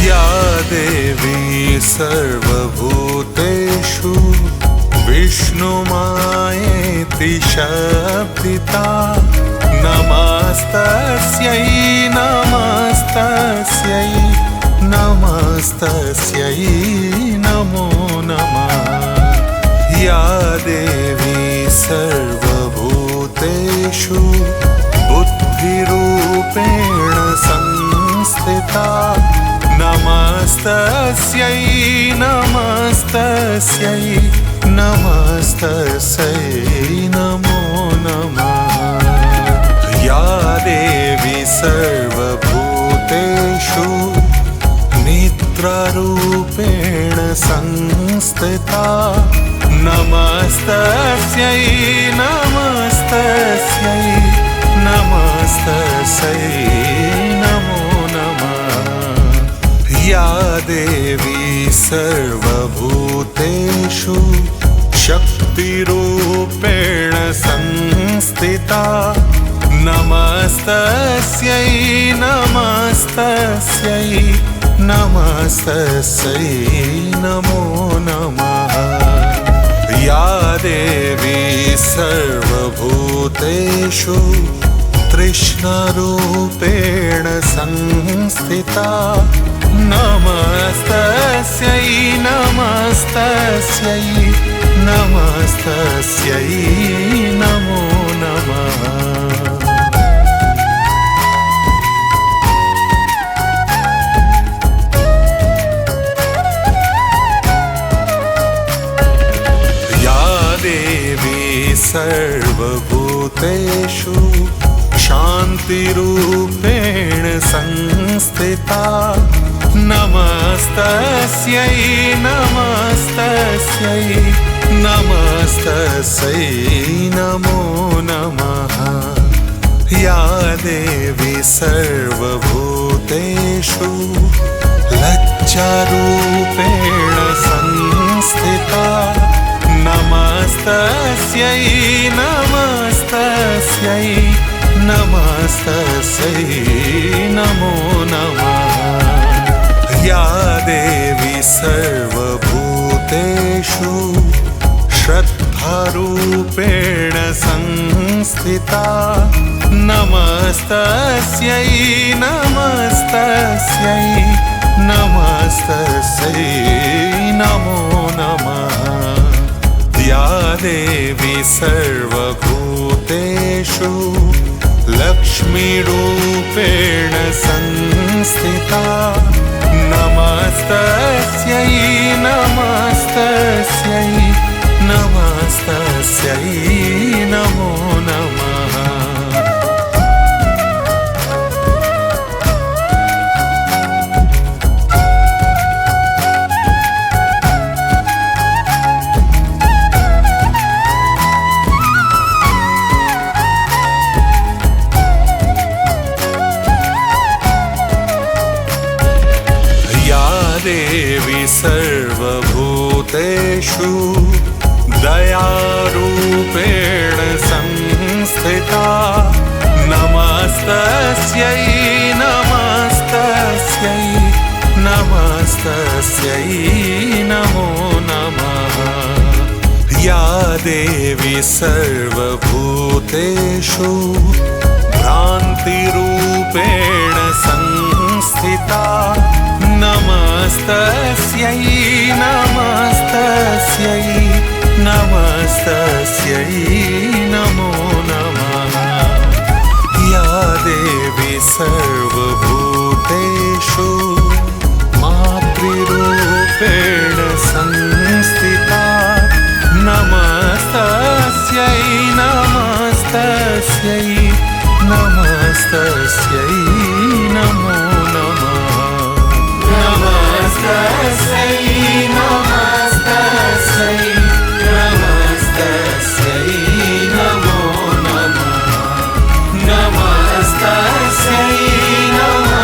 या देवी सर्वभूतेषु विष्णुमायेति शब्दिता नमस्तस्यै नमस्तस्यै नमस्तस्यै नमो नमः। या देवी सर्वभूतेषु बुद्धिरूपेण संस्थिता नमस्तस्यै नमस्तस्यै नमस्तस्यै नमो नमः। या देवी सर्वभूतेषु निद्रारूपेण संस्थिता नमस्तस्यै नमस्तस्यै नमस्तस्यै नमो नमः। या देवी सर्वभूतेषु शक्तिरूपेण संस्थिता नमस्तस्यै नमस्तस्यै नमस्तस्यै नमो नमः। या देवी सर्वभूतेषु तृष्णारूपेण संस्थिता नमस्तस्यै नमस्तस्यै नमस्तस्यै नमो नमः। सर्वभूतेषु शान्तिरूपेण संस्थिता नमस्तस्यै नमस्तस्यै नमस्तस्यै नमो नमः। या देवी सर्वभूतेषु लज्जारूपेण संस्थिता नमस्तस्यै नमस्तस्यै नमस्तस्यै नमो नमः। या देवी सर्वभूतेषु श्रद्धारूपेण संस्थिता नमस्तस्यै नमस्तस्यै नमस्तस्यै नमो नमः। या देवी सर्वभूतेषु लक्ष्मीरूपेण संस्थिता नमस्तस्यै नमस्तस्यै नमस्तस्यै नमो नमः। देवी सर्वभूतेषु दयारूपेण संस्थिता नमस्तस्यै नमस्तस्यै नमस्तस्यै नमो नमः। या देवी सर्वभूतेषु भ्रान्तिरूपेण संस्थिता नमस्तस्यै नमस्तस्यै नमस्तस्यै नमो नमः। या देवी सर्वभूतेषु मातृरूपेण संस्थिता नमस्तस्यै नमस्तस्यै नमस्तस्यै नमो नमः। नमस्तस्यै नमस्तस्यै नमस्तस्यै नमो नमः। नमस्तस्यै नमः।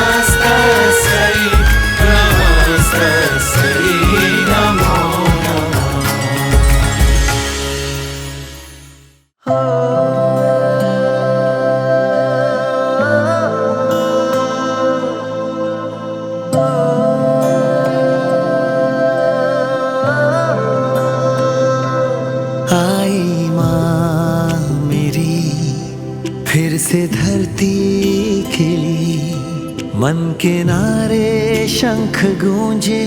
वन किनारे शंख गूंजे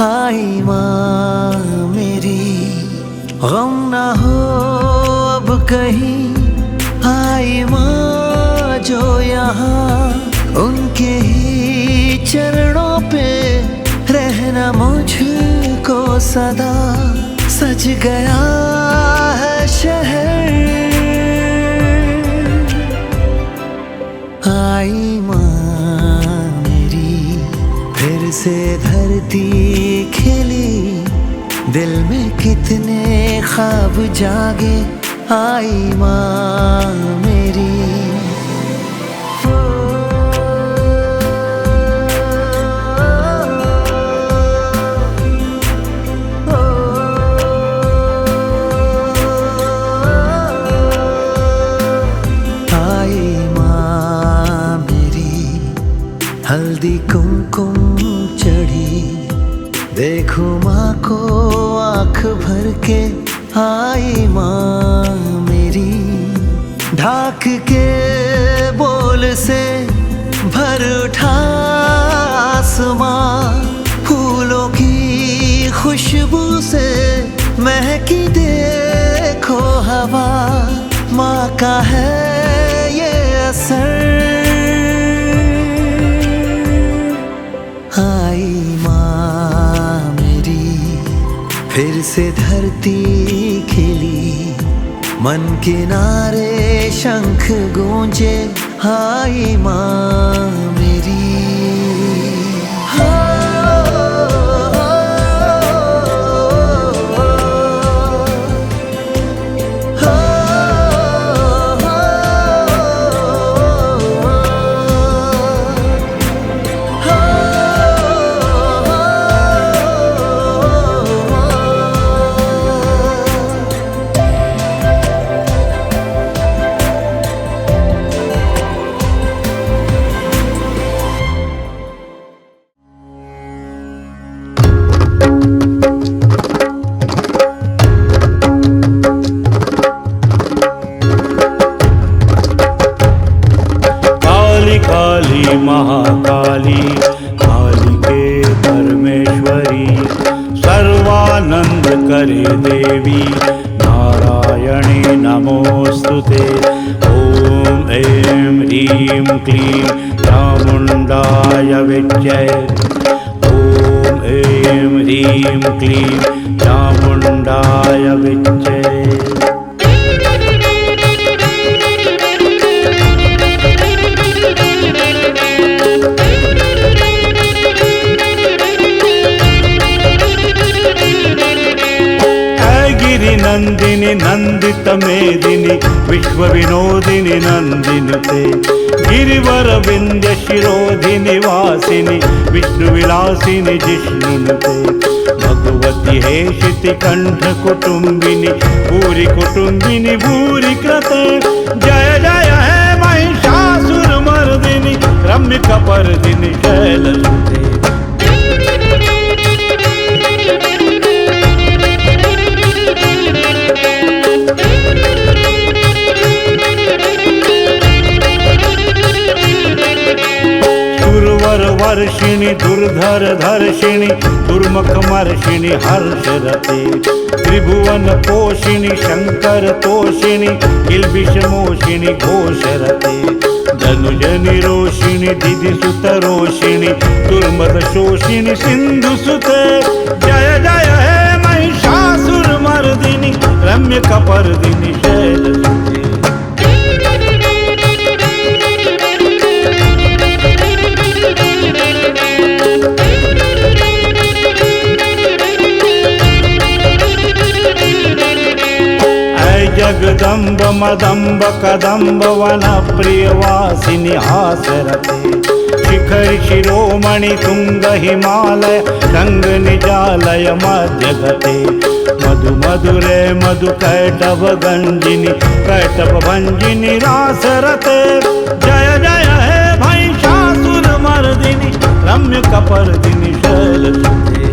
आई माँ मेरी, गम ना हो अब कहीं आई माँ जो यहाँ, उनके ही चरणों पे रहना मुझको सदा। सज गया है शहर आई माँ मेरी, फिर से धरती खिली, दिल में कितने ख्वाब जागे आई माँ मेरी। हल्दी कुमकुम चढ़ी, देखो माँ को आँख भर के आई माँ मेरी, ढाक के बोल से भर उठा आसमां, फूलों की खुशबू से महकी देखो हवा, माँ का है ये असर आई माँ मेरी, फिर से धरती खिली, मन किनारे शंख गूंजे आई माँ मेरी। महाकाली कालिके परमेश्वरी, सर्वानंद करे देवी नारायणी नमोस्तुते। ओम ऐं ह्रीं क्लीं चामुण्डाय विद्महे, ओम ऐं ह्रीं क्लीं चामुण्डाय विद्महे। नंदिनी नंदित मेदिनी विश्व विनोदिनी नंदिनुते, गिरिवर विंध्य शिरोधिनी वासिनी विष्णु विलासिनी जिष्णुनुते। भगवती हे शिति कंठ कुटुंबिनी भूरि कुटुंबिनी भूरि कृते, जय जय हे महिषासुर मर्दिनी रम्य कपर्दिनी शैलसुते। वर्षिणी दुर्धर धर्षिणी दुर्मुख मर्षिणी हर्षरते, त्रिभुवन पोषिणी शंकर तोषिणी किल्बिष मोषिणी घोषरते। धनुज निरोषिणी दिधि सुत रोषिणी दुर्मद शोषिणी सिंधु सुते, जय जय हे महिषासुर मर्दिनी रम्य कपर्दिनी शैलसुते। जगदम्ब मदम्ब कदम्ब वन प्रियवासिनी हासरते, शिखर शिरोमणि तुंग हिमालय गंग निजालय मध्यगते। मधु मधुरे मधु कैटभ गंजिनी कैटभ भंजिनी रासरते, जय जय हे महिषासुर मर्दिनी रम्य कपर्दिनी शैलसुते।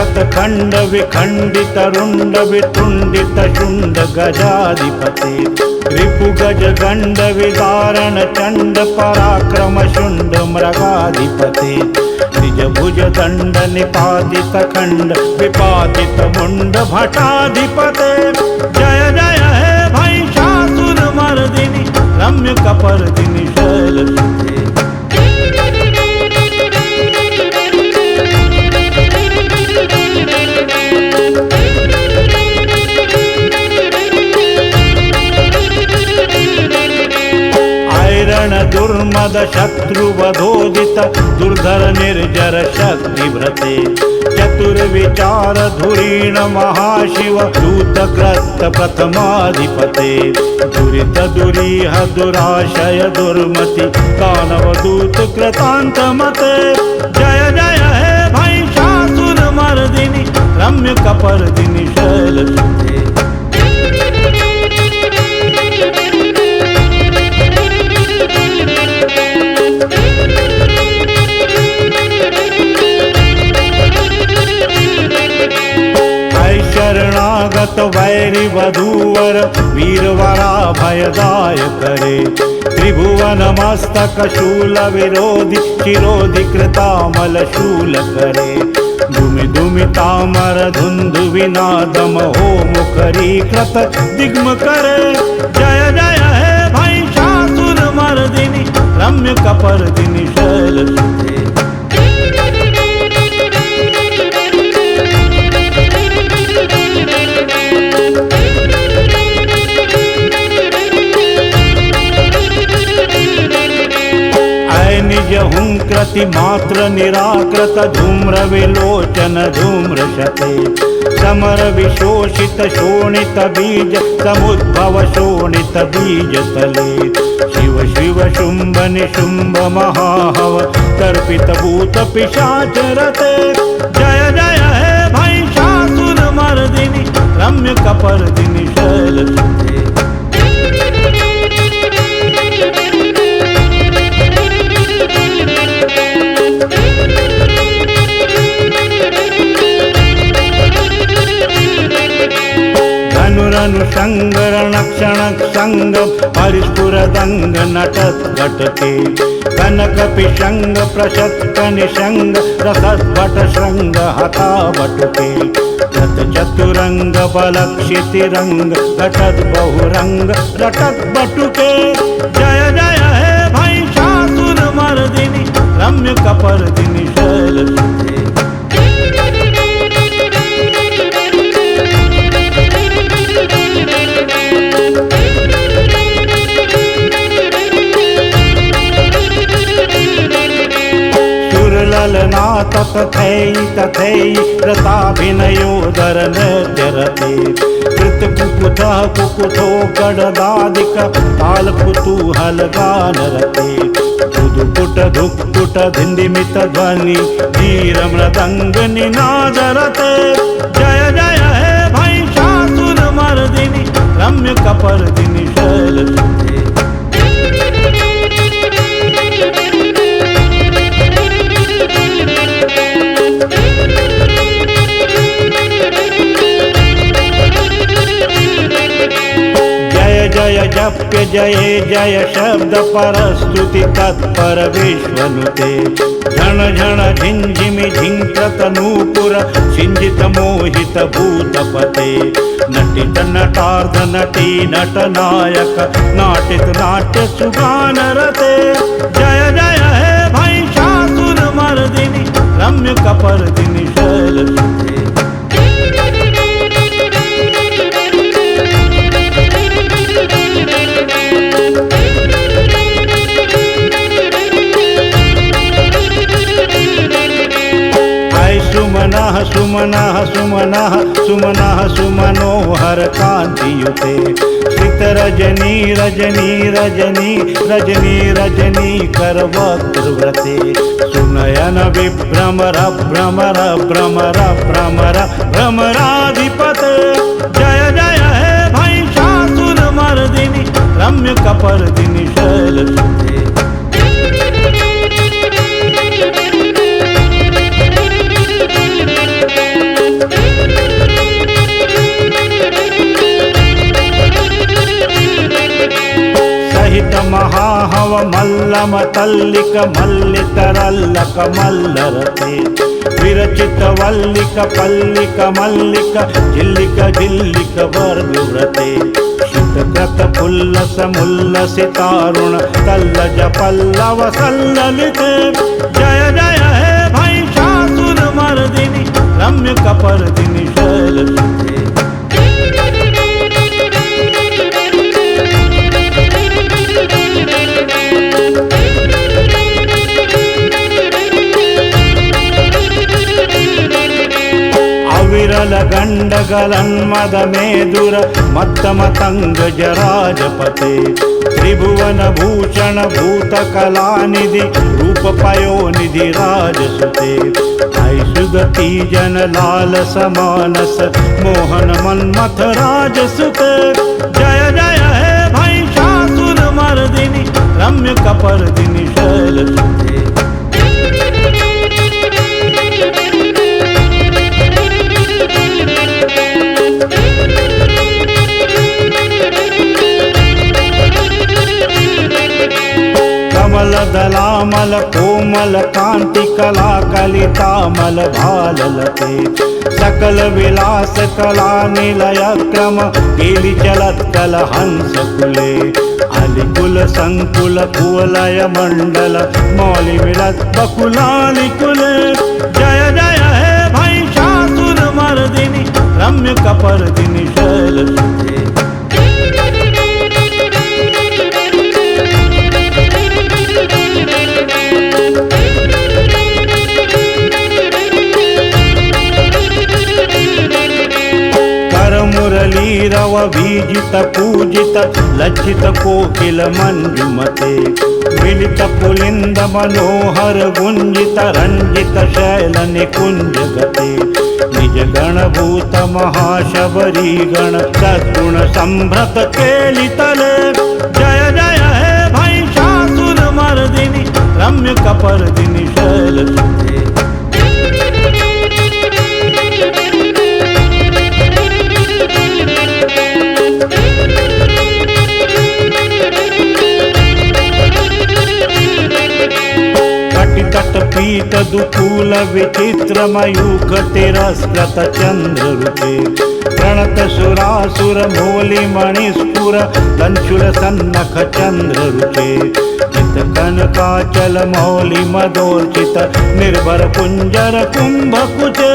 शतखंड विखंडित रुंड वितुंडित शुंड गजाधिपते रिपु गज गंड विदारण चंड पराक्रम शुंड मृगाधिपते निज भुज दंड निपातित खंड विपातित मुंड भटाधिपते जय जय हे महिषासुर मर्दिनी रम्य कपर्दिनी शैलसुते दुर्मद शत्रुवधोदित दुर्धर निर्जर शक्तिव्रते चतुर्विचार धुरीण महाशिव दूतग्रस्त प्रथमाधिपते दुरित दुरीह दुराशय दुर्मति दानवदूत कृतान्तमते जय जय हे महिषासुर मर्दिनी रम्य कपर्दिनी शैलसुते शरणागत वैरि वधूवर वीरवरा भयदाय करे त्रिभुवन मस्तक शूल विरोधि चिरोधि कृतामल शूल करे दुमि दुमि तामर धुंधु विनादम हो मुखरी कृत दिग्म करे जय जय हे महिषासुर मर्दिनी रम्य कपर्दिनी शैलसुते निज हुंकृति मात्र निराकृत धूम्र विलोचन धूम्रशते समर विशोषित शोणित बीज समुद्भव शोणित बीज तले शिव शिव शुंभ निशुंभ महाहव तर्पित भूत पिशाच रते जय जय हे महिषासुर मर्दिनी रम्य कपर्दिनी शैलसुते अनुसंग रणक्षण संग परिस्फुरदंग नटत घटके कनक पिशंग प्रशस्त निशंग रसद भट श्रृंग हता बटुके रत चतुरंग बलक्षितिरंग घटत बहुरंग रटत बटुके जय जय हे महिषासुर मर्दिनी रम्य कपर्दिनी शैलसुते ललना तथैहि तथैहि रताभिनयोदर नृत्यरते कृत कुकुतः कुकुथो गडदादिक ताल कुतूहल गानरते धुधुकुट धुक्कुट धिन्दिमित ध्वनि धीर मृदंग निनादरते जय जय हे महिषासुर मर्दिनी रम्य कपर्दिनी शैलसुते जय जप्य जय जय शब्द परस्तुति तत्पर विश्वनुते झण झण झिंझिमि झिंकृत नूपुर सिंजित मोहित भूतपते नटित नटार्ध नटी नट नायक नाटित नाट्य सुगान रते जय जय हे महिषासुर मर्दिनी रम्य कपर्दिनी शैलसुते सुमनः सुमनः सुमनः सुमनः सुमनोहर कांतियुते श्रित रजनी रजनी रजनी रजनी रजनी करवक्त्रव्रते सुनयन विभ्रमर भ्रमर भ्रमर भ्रमर भ्रमराधिपते जय जय हे महिषासुर मर्दिनी रम्य कपर्दिनी शैलसुते तल्लिक मल्लिकरल्लक मल्लरते विरचित वल्लिक पल्लिक मल्लिक झिल्लिक झिल्लिक वर्गव्रते शीतकृत पुल्लस मुल्लसितारुण तल्लज पल्लव सल्ललिते जय जय हे महिषासुर मर्दिनि रम्य कपर्दिनि शैलसुते विरल गंडगलन्मद मेदुर मत्तमतंग जराजपते त्रिभुवन भूषण भूत कलानिधि रूप पयोनिधि राजसुते सुगति जन लाल समानस मोहन मन्मथ राजसुते जय जय हे महिषासुर मर्दिनि रम्य कपर्दिनि शैलसुते कमल दलामल कोमल कांति कला कलितामल भाललते सकल विलास कला निलय क्रम केलि चलत कल हंस कुले अलिकुल संकुल कुवलय मंडल मौलि मिलत बकुलालि कुले जय जय हे महिषासुर मर्दिनि रम्य कपर्दिनि शैलसुते मुरलीरव बीजित पूजित लज्जित कोकिल मंजुमते मिलित पुलिंद मनोहर गुंजित रंजित शैल निकुंज गते निज गणभूत महाशबरी गण सद्गुण संभ्रत केलितले जय जय हे महिषासुर मर्दिनि रम्य कपर्दिनि शैलसुते तट पीत दुकूल विचित्र मयूख तिरस्कृत चंद्र रूपे प्रणत सुरासुर मौलि मणिस्फुर कंचुल सन्नख चंद्र रूपे चित कनकाचल मौलि मदोर्चित निर्भर कुंजर कुंभ कुचे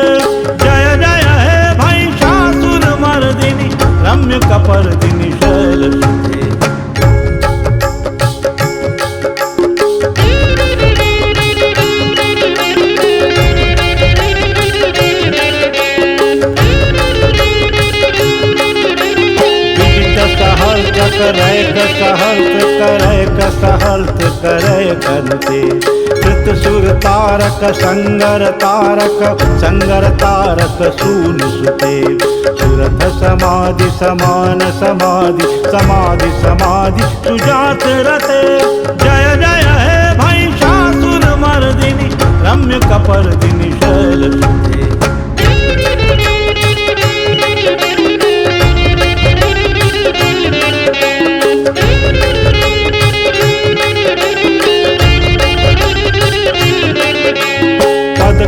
जय जय हे महिषासुर मर्दिनि रम्य कपर्दिनि शैलसुते करैक सहर्थ करैक करते कृत सुर तारक संगर तारक सूनु सुते सुरथ समाधि समान समाधि समाधि समाधि सुजात रते जय जय हे महिषासुर मर्दिनि रम्य कपर्दिनि शैलसुते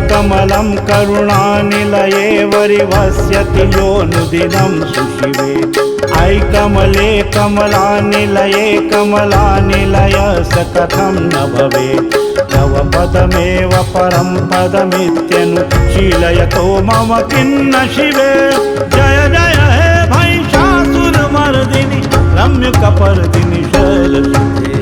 कमलं करुणानिलये वरिवस्यति योऽनुदिनं सुशिवे ऐ कमले कमलानिलये कमलानिलयस कथं न भवेत् तव पदमेव परं पदमित्यनुशीलयतो मम किन्न शिवे जय जय हे महिषासुर मर्दिनि रम्य कपर्दिनि शैलसुते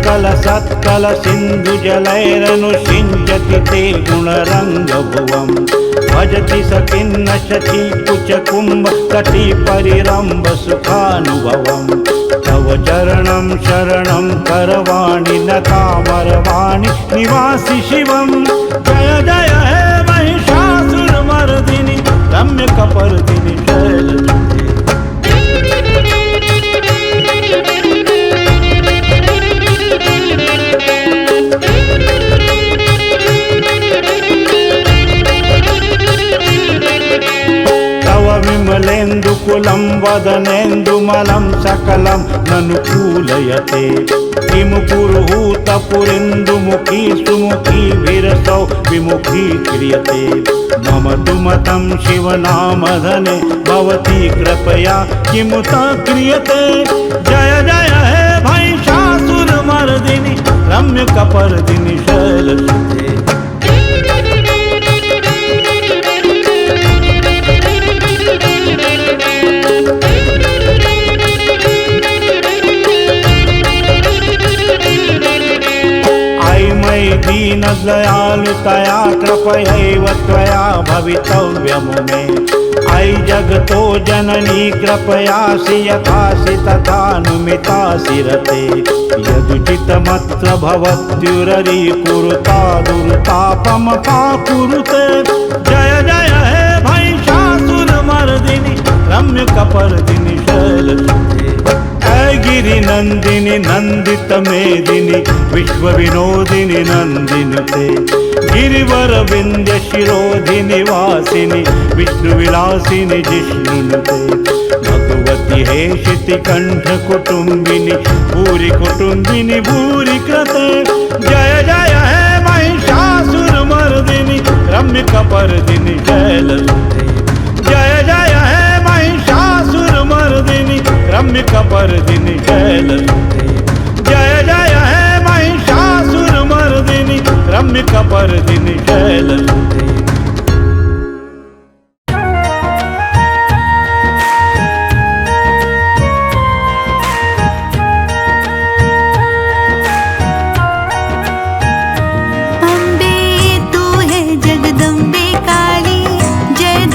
कल सत्कल सिंधु जलैरनुषिञ्चति ते गुणरङ्गभुवं भजति स किन्न शची कुच कुम्भ कटि परिरम्भ सुखानुभवम् तव चरणं शरणं करवाणि नतामरवाणि निवासि शिवं जय जय हे महिषासुर मर्दिनि रम्य कपर्दिनि शैलसुते विमलेन्दुकुलं वदनेन्दुमलं सकलं ननुकूलयते किं पुरुहूतपुरेन्दुमुखी सुमुखी विरसौ विमुखी क्रियते मम तु मतं शिवनामधने भवती कृपया किमुत क्रियते जय जय हे महिषासुरमर्दिनि रम्यकपर्दिनि शैलसुते दीनदयालुतया कृपयैव त्वया भवितव्यमुमे अयि जगतो जननी कृपयासि यथासि तथानुमितासि रते यदुचितमत्र भवत्युररीकुरुता दुर्तापमपाकुरुते जय जय हे महिषासुरमर्दिनि रम्यकपर्दिनि शैलसुते गिरिनन्दिनि नन्दित मेदिनि विश्वविनोदिनि नन्दिनुते गिरिवरविन्द्य शिरोधिनि वासिनि विष्णुविलासिनि जिष्णुनुते भगवति हेशिति कंठ कुटुम्बिनि भूरि कुटुम्बिनि भूरि कृते जय जय हे महिषासुरमर्दिनि रम्यकपर्दिनि शैलसुते जय जय हे महिषासुरमर्दिनि रम्यकपर्दिनि शैलसुते जय जय हे महिषासुरमर्दिनि रम्यकपर्दिनि शैलसुते अम्बे तू है जगदम्बे काली जय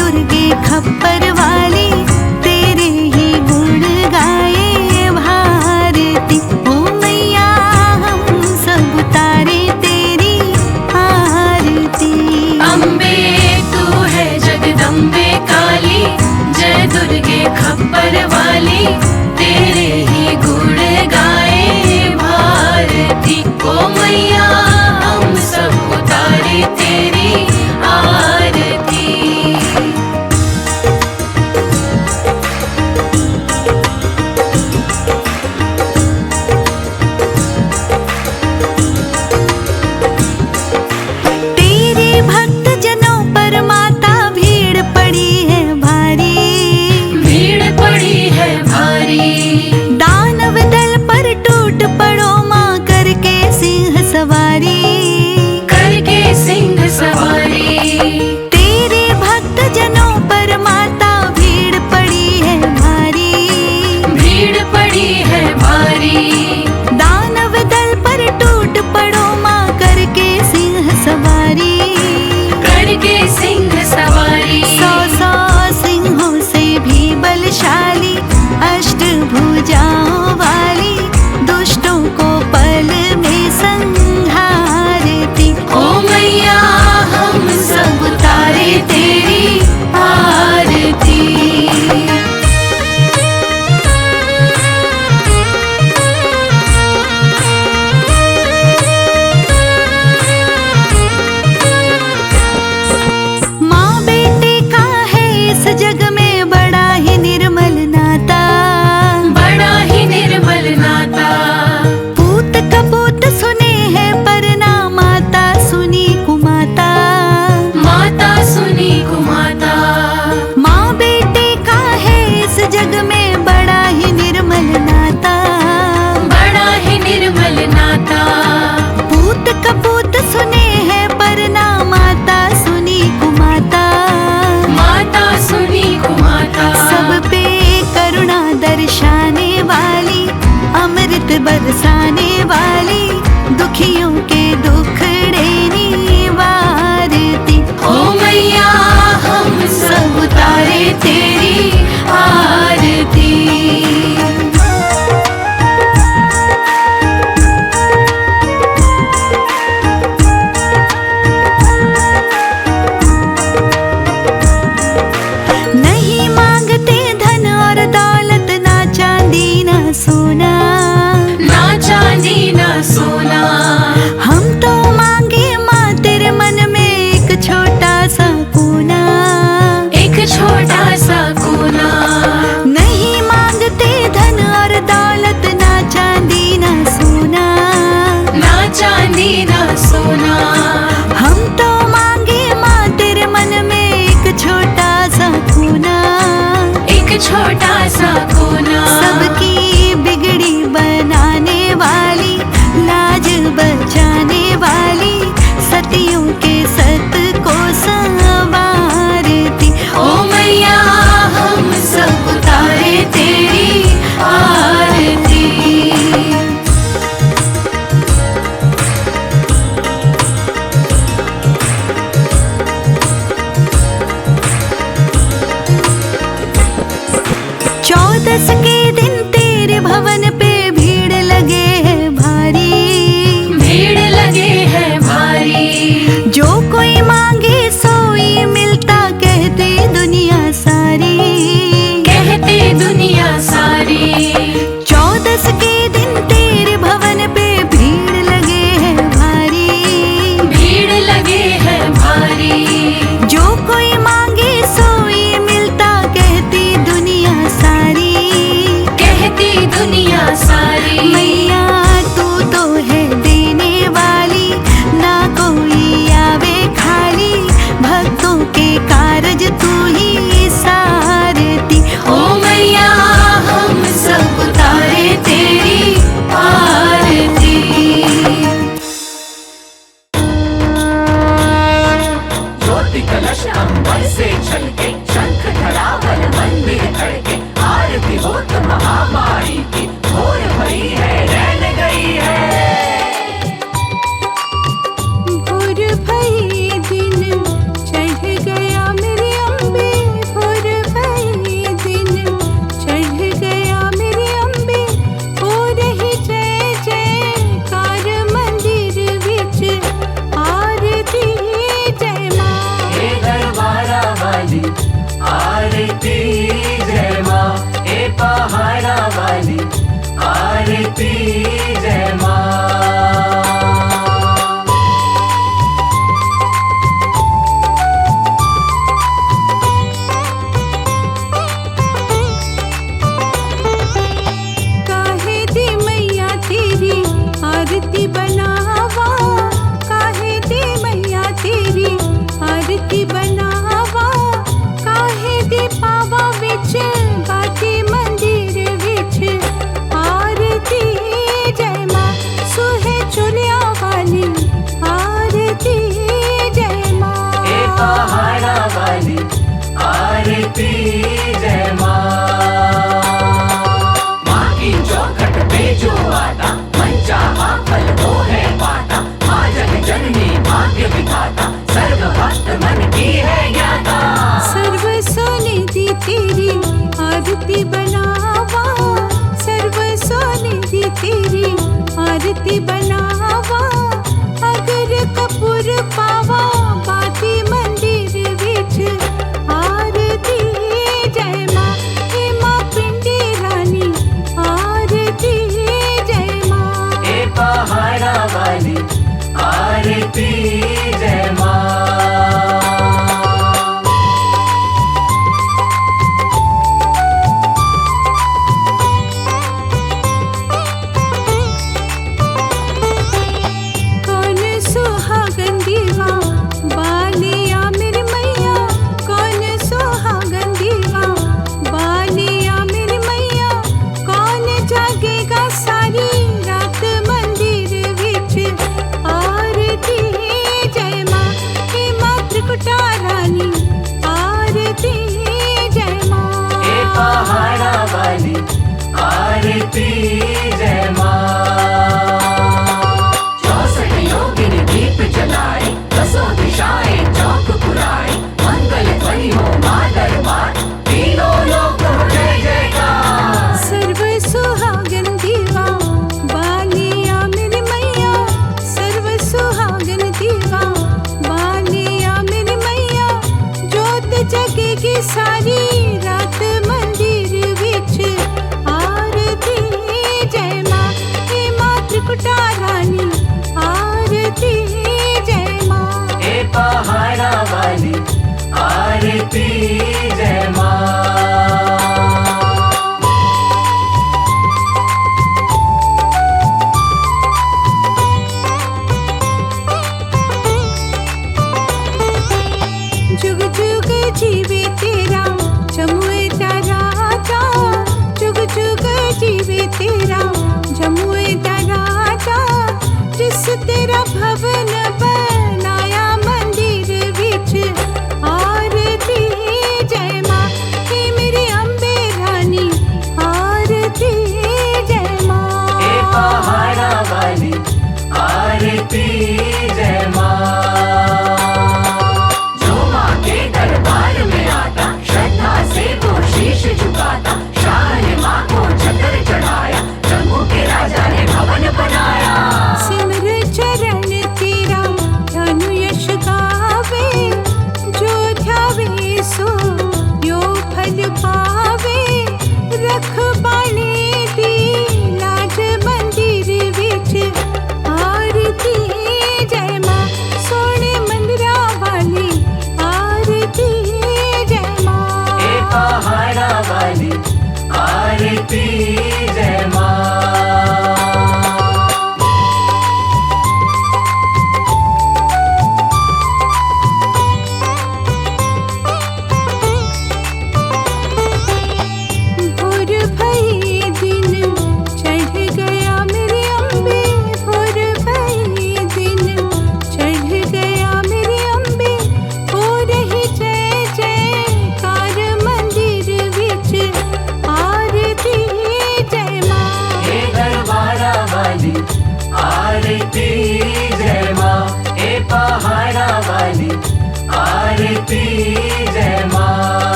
14 के दिन तेरे भवन पे भीड़ लगे है भारी, भीड़ लगे है भारी। जो कोई मांगे सोई मिलता कहती दुनिया सारी, कहती दुनिया सारी। 14 के दिन तेरे भवन पे भीड़ लगे है भारी, भीड़ लगे है भारी। जो कोई मांगे सोई मिलता कहती दुनिया सारी, कहती दुनिया सारी। मैया तू तो है देने वाली, ना कोई आवे खाली, भक्तों के कारज तू ही सारती। ओ मैया हम सब उतारे तेरी आरती। ज्योति कलश अंबर से छलके, शंख धरावल मंदिर खड़के, आरती हो तो महामारी की, भोर भई है रैन गई है। भोर भई दिन चढ़ गया मेरे अम्बे, भोर भई दिन चढ़ गया मेरे अम्बे, हो रही जय जयकार मंदिर विच आरती जय माँ। हे दरबारा वाली आरती जय माँ, हे पहाड़ा वाली आरती जय माँ। काहे दी मैया तेरी आरती बनावा, काहे दी मैया तेरी आरती बनावा, काहे दी पावा विच बाती मंदिर विच आरती जय माँ। सुहे चुलिया वाली आरती जय माँ। हे पहाड़ा वाली आरती जय माँ। माँ की चौखट पे जो आता, मन चाहा फल वो है पाता, माँ जग जननी भाग्य विधाता, सर्व भक्त मन की है ज्ञाता। सर्व सोने दी तेरी आरती बनावा, सर्व सोने दी तेरी आरती बनावा, अगर कपूर पावा बाती मंदिर विच आरती जय माँ। हे माँ पिंडी रानी आरती जय माँ। हे पहाड़ा वाली आरती जय माँ। कौन सुहागन दीवा बालिया मेरी मैया, कौन सुहागन दीवा बालिया मेरी मैया, कौन जागेगा सारी रात मंदिर विच आरती जय माँ। हे माँ त्रिकुटा रानी आरती जय माँ। हे पहाड़ा वाली आरती जय माँ। 64 योगिनी दीप जलाए, 10 दिशाएं चौक पुराए, मंगल ध्वनि हो माँ दरबार, तीनों लोक हो जय जयकार। सर्व सुहागन दीवा बालिया मेरी मैया, सर्व सुहागन दीवा बालिया मेरी मैया, जोत जगेगी सारी रात मंदिर विच आरती जय माँ। हे माँ त्रिकुटा रानी आरती जय माँ। हे पहाड़ा वाली आरती जय माँ। जुग जुग जीवे तेरा जमुए तारा राजा, जुग जुग जीवे तेरा जमुए तारा राजा, जिस तेरा भवन बनाया मंदिर विच आरती जय माँ। हे मेरी अम्बे रानी आरती जय माँ। हे पहाड़ा वाली आरती जय माँ। जो माँ के दरबार में आता, श्रद्धा से वो शीश झुकाता, की जय माँ।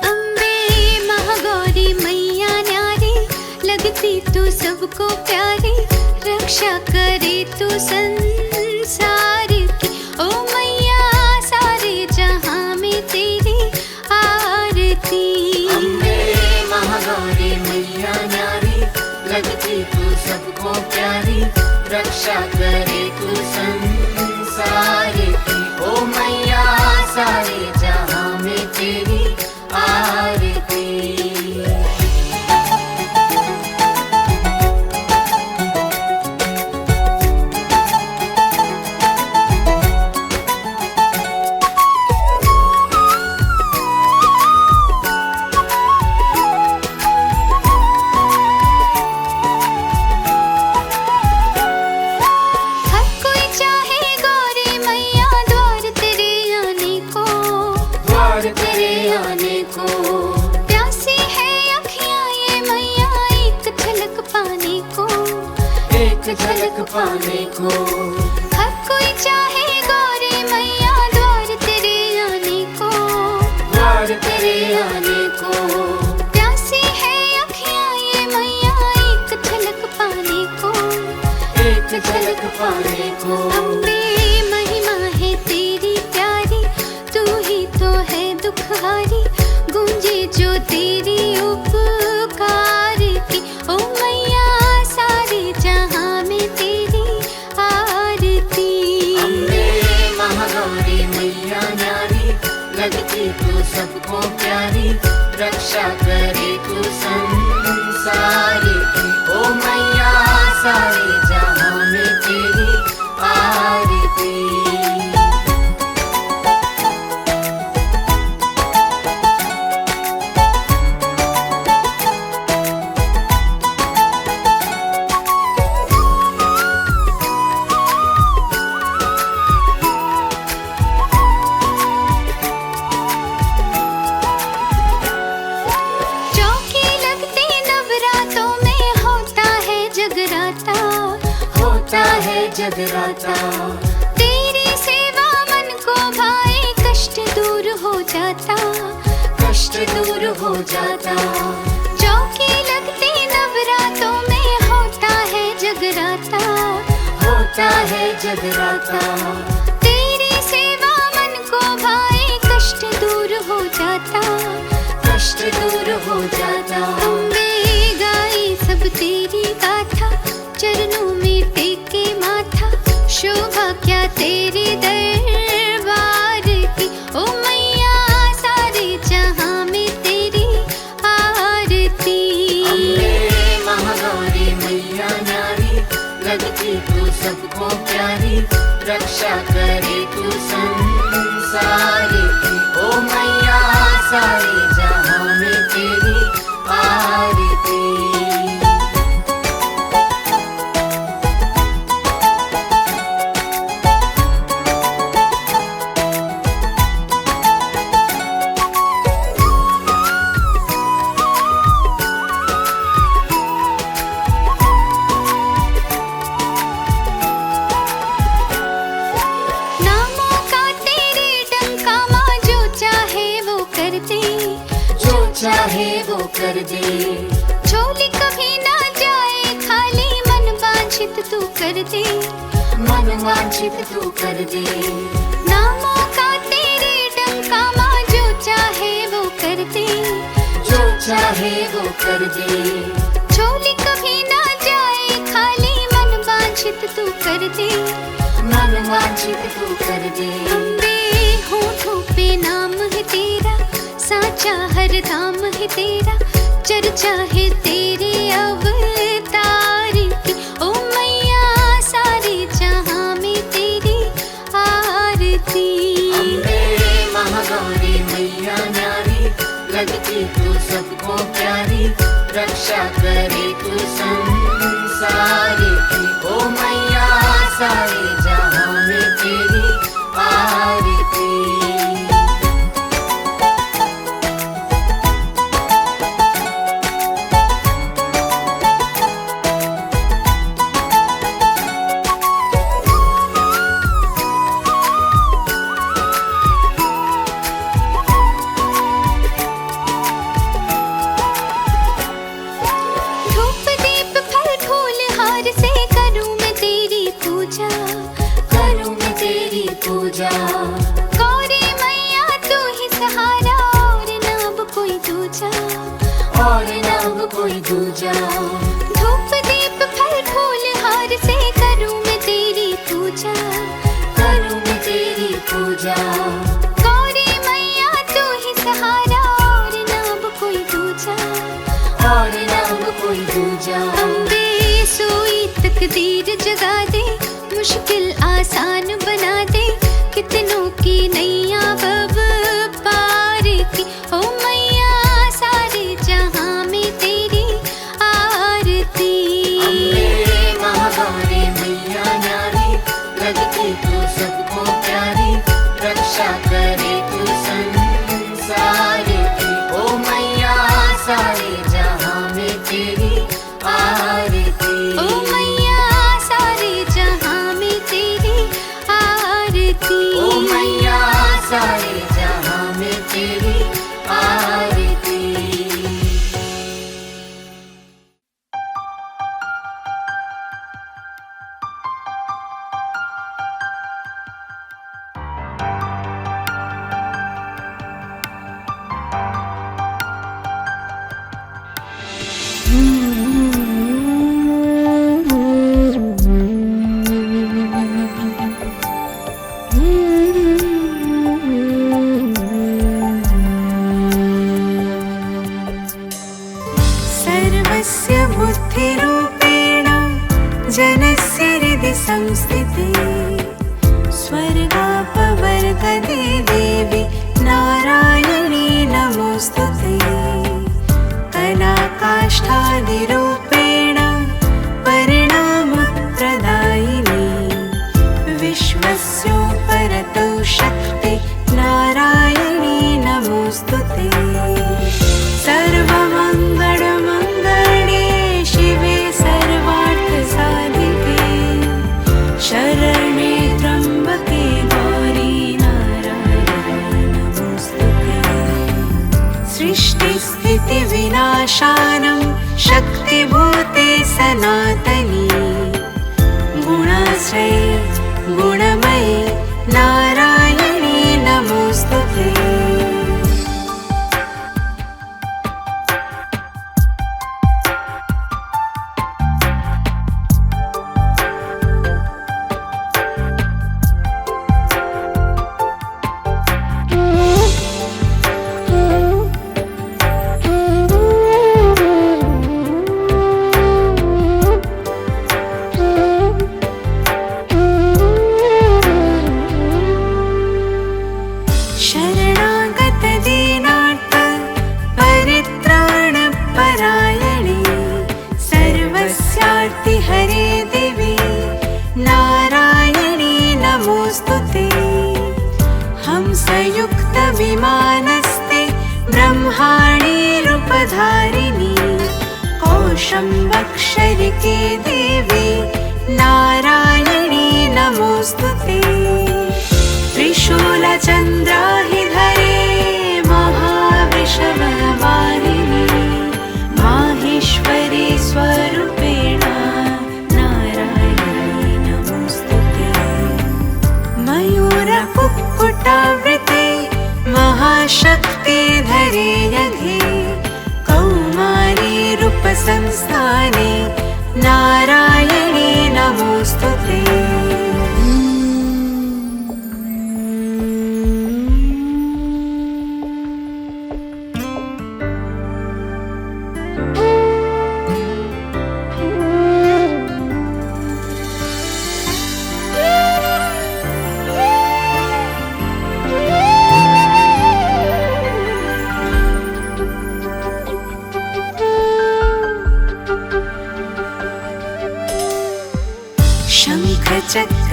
अम्बे महागौरी मैया न्यारी, लगती तू सबको प्यारी, रक्षा करे तू संसार की। ओ मैया सारे जहां में तेरी आरती। अम्बे महागौरी मैया न्यारी, लगती तू सबको प्यारी, रक्षा करे तू संसार की। ओ मैया सारे जहां में तेरी आरती। हर कोई चाहे गौरी मैया द्वार तेरे आने को, द्वार तेरे आने को, प्यासी है अखियां ये मैया एक झलक पाने को। एक झलक पाने को। हर कोई चाहे गौरी मैया द्वार तेरे आने को, द्वार तेरे आने को, प्यासी है अखियां ये मैया एक झलक पाने को। एक झलक पाने को। अम्बे महिमा है तेरी प्यारी, तू ही तो है दुखहारी, गूंजे जो तेरी उपकार की। ओ मैया सारे जहां में तेरी आरती। अम्बे महागौरी मैया न्यारी, लगती तू सबको प्यारी, रक्षा करे तू संसार की। ओ मैया सारे जहां में तेरी आरती। चौकी लगती नवरातों में होता है जगराता, होता है जगराता। तेरी सेवा मन को भाए कष्ट दूर हो जाता, कष्ट दूर हो जाता। चौकी लगती नवरातों में होता है जगराता, होता है जगराता। तेरी सेवा मन को भाए कष्ट दूर हो जाता, कष्ट दूर हो जाता। अम्बे गाए सब तेरी गाथा, चरणों में टेके माथा, शोभा क्या तेरे दरबार की। ओ मैया सारे जहां में तेरी आरती। अम्बे महागौरी मैया न्यारी, लगती तू सबको प्यारी, रक्षा करे तू संसार की। ओ मैया सारे जहां में तेरी आरती। नामों का तेरे डंका माँ जो चाहे वो कर दे, जो चाहे वो कर दे। झोली कभी ना जाए खाली, मन वांछित तू कर दे, मन वांछित तू कर दे। नामों का तेरे डंका माँ जो चाहे वो कर दे, जो चाहे वो कर दे। झोली कभी ना जाए खाली, मन वांछित तू कर दे, मन वांछित तू कर दे। अम्बे होठों पे नाम है तेरा, साचा हर धाम है तेरा, चर्चा है तेरे अवतार की। ओ मैया सारे जहां में तेरी आरती। अम्बे महागौरी मैया न्यारी, लगती तू सबको प्यारी, रक्षा करे तू संसार सारे जहां में तेरी आरती। धूप दीप फल फूल हार से करूं मैं तेरी पूजा, करूं मैं तेरी पूजा। गौरी मैया तू ही सहारा और ना अब कोई दूजा, और न अब कोई दूजा। धूप दीप फल फूल हार से करूं मैं तेरी पूजा, करूं मैं तेरी पूजा। गौरी मैया तू ही सहारा और ना अब कोई दूजा, और न अब कोई दूजा। अम्बे सोई तकदीर जगा दे, मुश्किल आसान बना दे, कितनों की नैया बब पार की। ओ मैया सारे जहां में तेरी आरती। अम्बे महागौरी मैया न्यारी, लगती तू सबको प्यारी, रक्षा करे तू संसार की। ओ मैया सारे जहां में तेरी आरती। ओ मैया सारे जहां में तेरी आरती। ओ मैया सारे जहां में तेरी आरती। सर्वस्य बुद्धिरूपेण जनस्य हृदि संस्थिते, स्वर्गापवर्गदे देवी नारायणी नमोस्तुते। कलाकाष्ठादिरूपेण परिणामप्रदायिनी, विश्वस्योपरतो शक्ति नारायणी नमोस्तुते। सर्वमङ्गलमङ्गले शिवे सर्वार्थसाधिके, शरण्ये त्र्यम्बके गौरी नारायणी नमोस्तुते। सृष्टिस्थितिविनाशानं शक्तिभूते सनातनी, गुणाश्रये गुणमयी नारायणी नमोस्तुते। शरणागत दीनार्थ परित्राणपरायणे, सर्वस्यार्ति हरे देवी नारायणी नमोस्तुते। हंसयुक्त विमानस्ते ब्रह्माणी रूपधारिणी, कौशम्बक्षरिके देवी नारायणी नमोस्तुते। त्रिशूलचन्द्राहिधरे महावृषभवाहिनी, माहेश्वरी स्वरूपेण नारायणी नमोस्तुते। मयूरकुक्कुटावृते महाशक्ति धरे यघे, कौमारी रूपसंस्थाने नारायणी नमोस्तुते।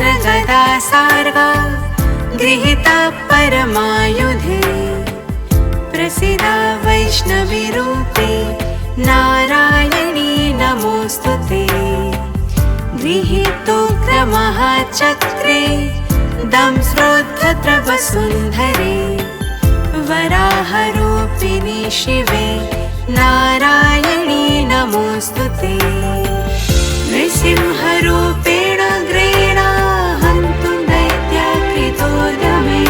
वज्रगदा सार्गा गृहीता परमायुधे प्रसीदा वैष्णवीरूपे नारायणी नमोस्तुते गृहीतोग्रमहाचक्रे दंश्रोद्धत्रवसुन्धरे वराहरूपिणि शिवे नारायणी नमोस्तुते नृसिंहरूपेण ग्रेणाहन्तु दैत्याकृतोद्यमे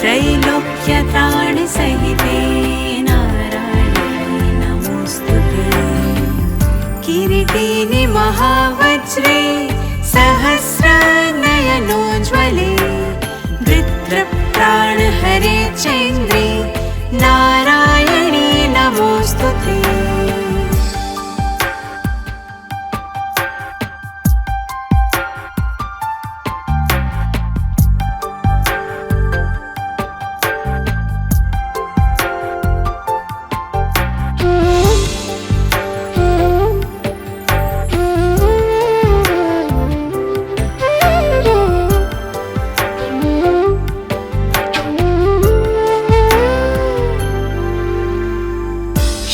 त्रैलोक्यत्राणसहिते नारायणी नमोस्तुते किरीटिनि महावज्रे सहस्रनयनोज्ज्वले वृत्रप्राणहरे चैन्द्रे नारायणी नमोस्तुते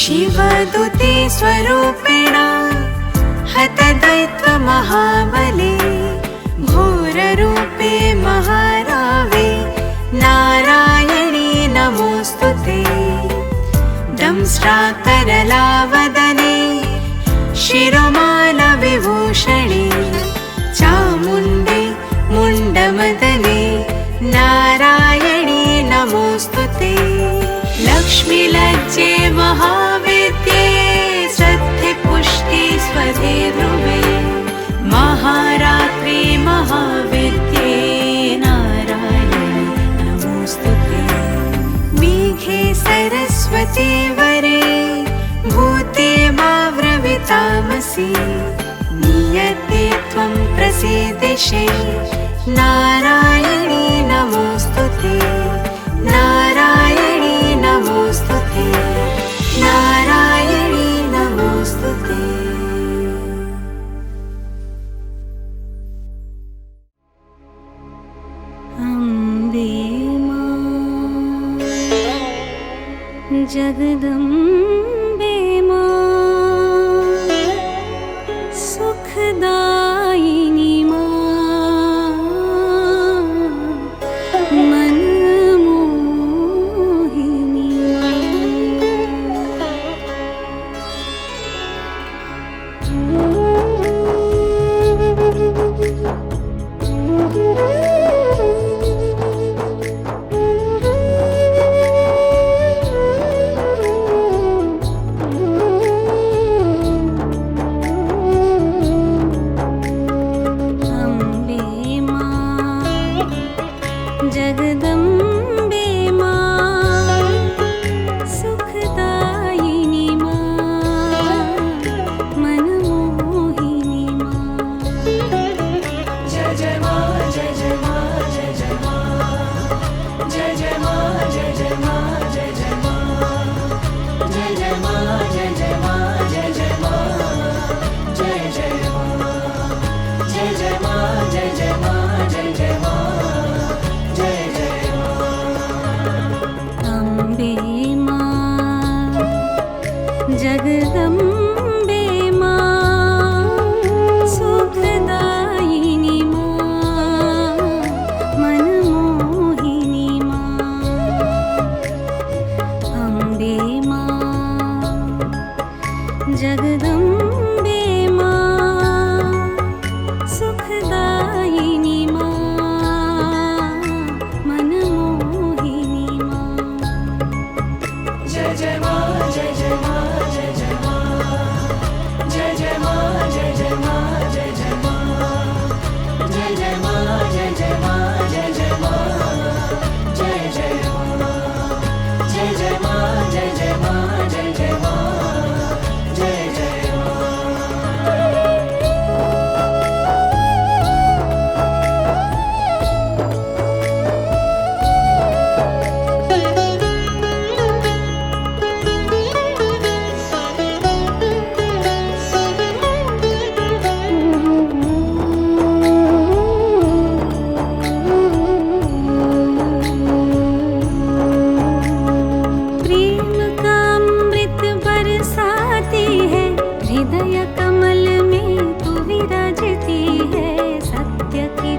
शिवदूते स्वरूपेण हतदैत्यमहाबले घोररूपे महारावे नारायणी नमोस्तुते दंष्ट्राकरलावदने शिरोमालविभूषणे चामुण्डे मुण्डमदने नारायणी नमोस्तुते लक्ष्मीलज्जे महाविद्ये श्रद्धे पुष्टि स्वधे ध्रुवे महारात्रि महाविद्ये नारायणी नमोस्तुते मेघे सरस्वती वरे भूते माव्रवितामसि नियते त्वं प्रसीदिषे नारायणी नमोस्तुते नारायणी नमोस्तुते नारायणी नमोस्तुते अम्बे मां जगदम्बे मां सुखदायिनी मां मनमोहिनी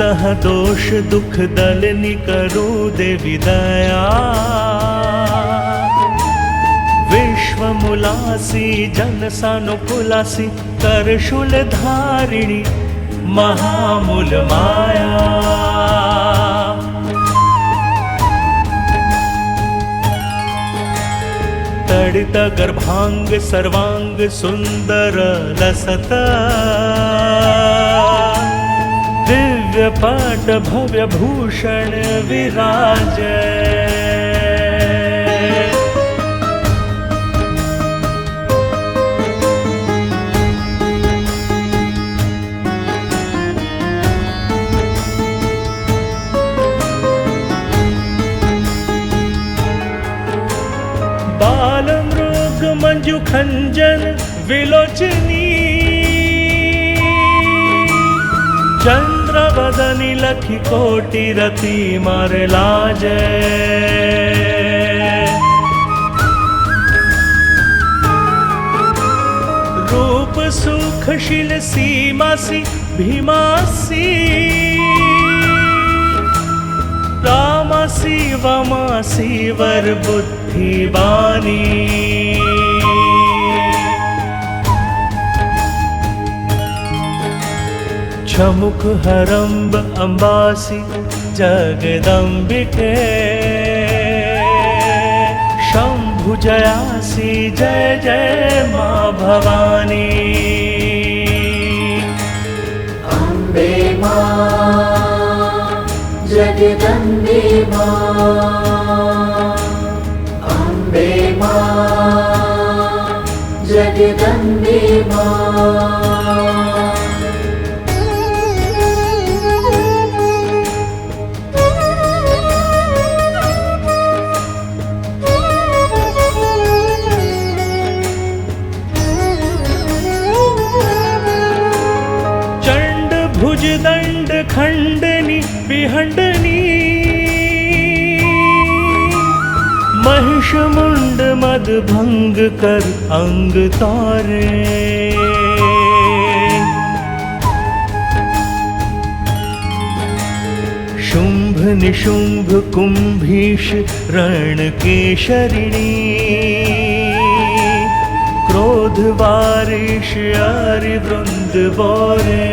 सह दोष दुख दलनि करू देवी दया विश्वमुलासी जन सानुकुलासी करशूल धारिणी महामूल माया तडित गर्भांग सर्वांग सुंदर लसत दिव्य पट भव्य भूषण विराज बाल मृग मंजु खंजन विलोचनी चंद्र वदनी लखी कोटि रति मार लाजे रूप सुख शील सीमासी भीमासी रामासी वमासी वर बुद्धि बानी छमुख हरंब अंबासी जगदम्बिके शंभु जयासी जय जय माँ भवानी अम्बे माँ जगदम्बे माँ अम्बे माँ जगदम्बे माँ दंड खंडनी विहंडनी महिष मुंड मद भंग कर अंग तारे शुंभ निशुंभ कुंभीश रण केशरिणी क्रोध वारिश आरि वृंद बोरे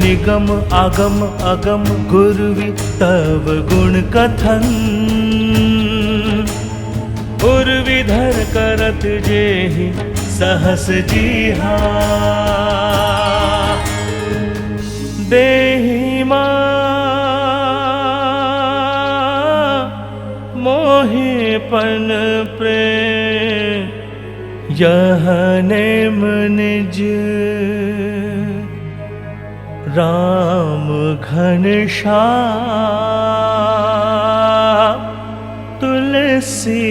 निगम आगम अगम गुरवि तव गुण कथन उर्विधर करत जेहि सहस जीहा देहि मां मोहिपन प्रेम यह नेम निज राम घनश्याम तुलसी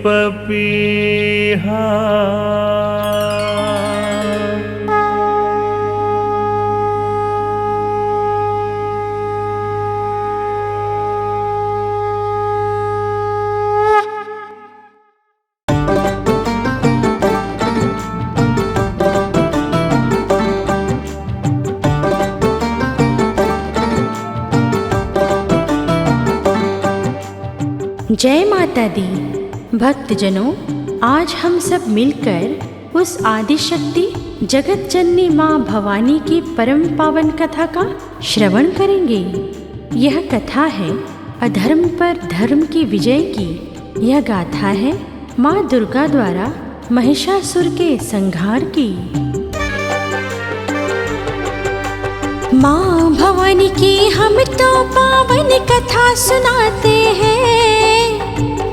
पपीहा जय माता दी। भक्तजनों, आज हम सब मिलकर उस आदिशक्ति जगत जननी माँ भवानी की परम पावन कथा का श्रवण करेंगे। यह कथा है अधर्म पर धर्म की विजय की। यह गाथा है माँ दुर्गा द्वारा महिषासुर के संहार की। माँ भवानी की हम तो पावन कथा सुनाते हैं।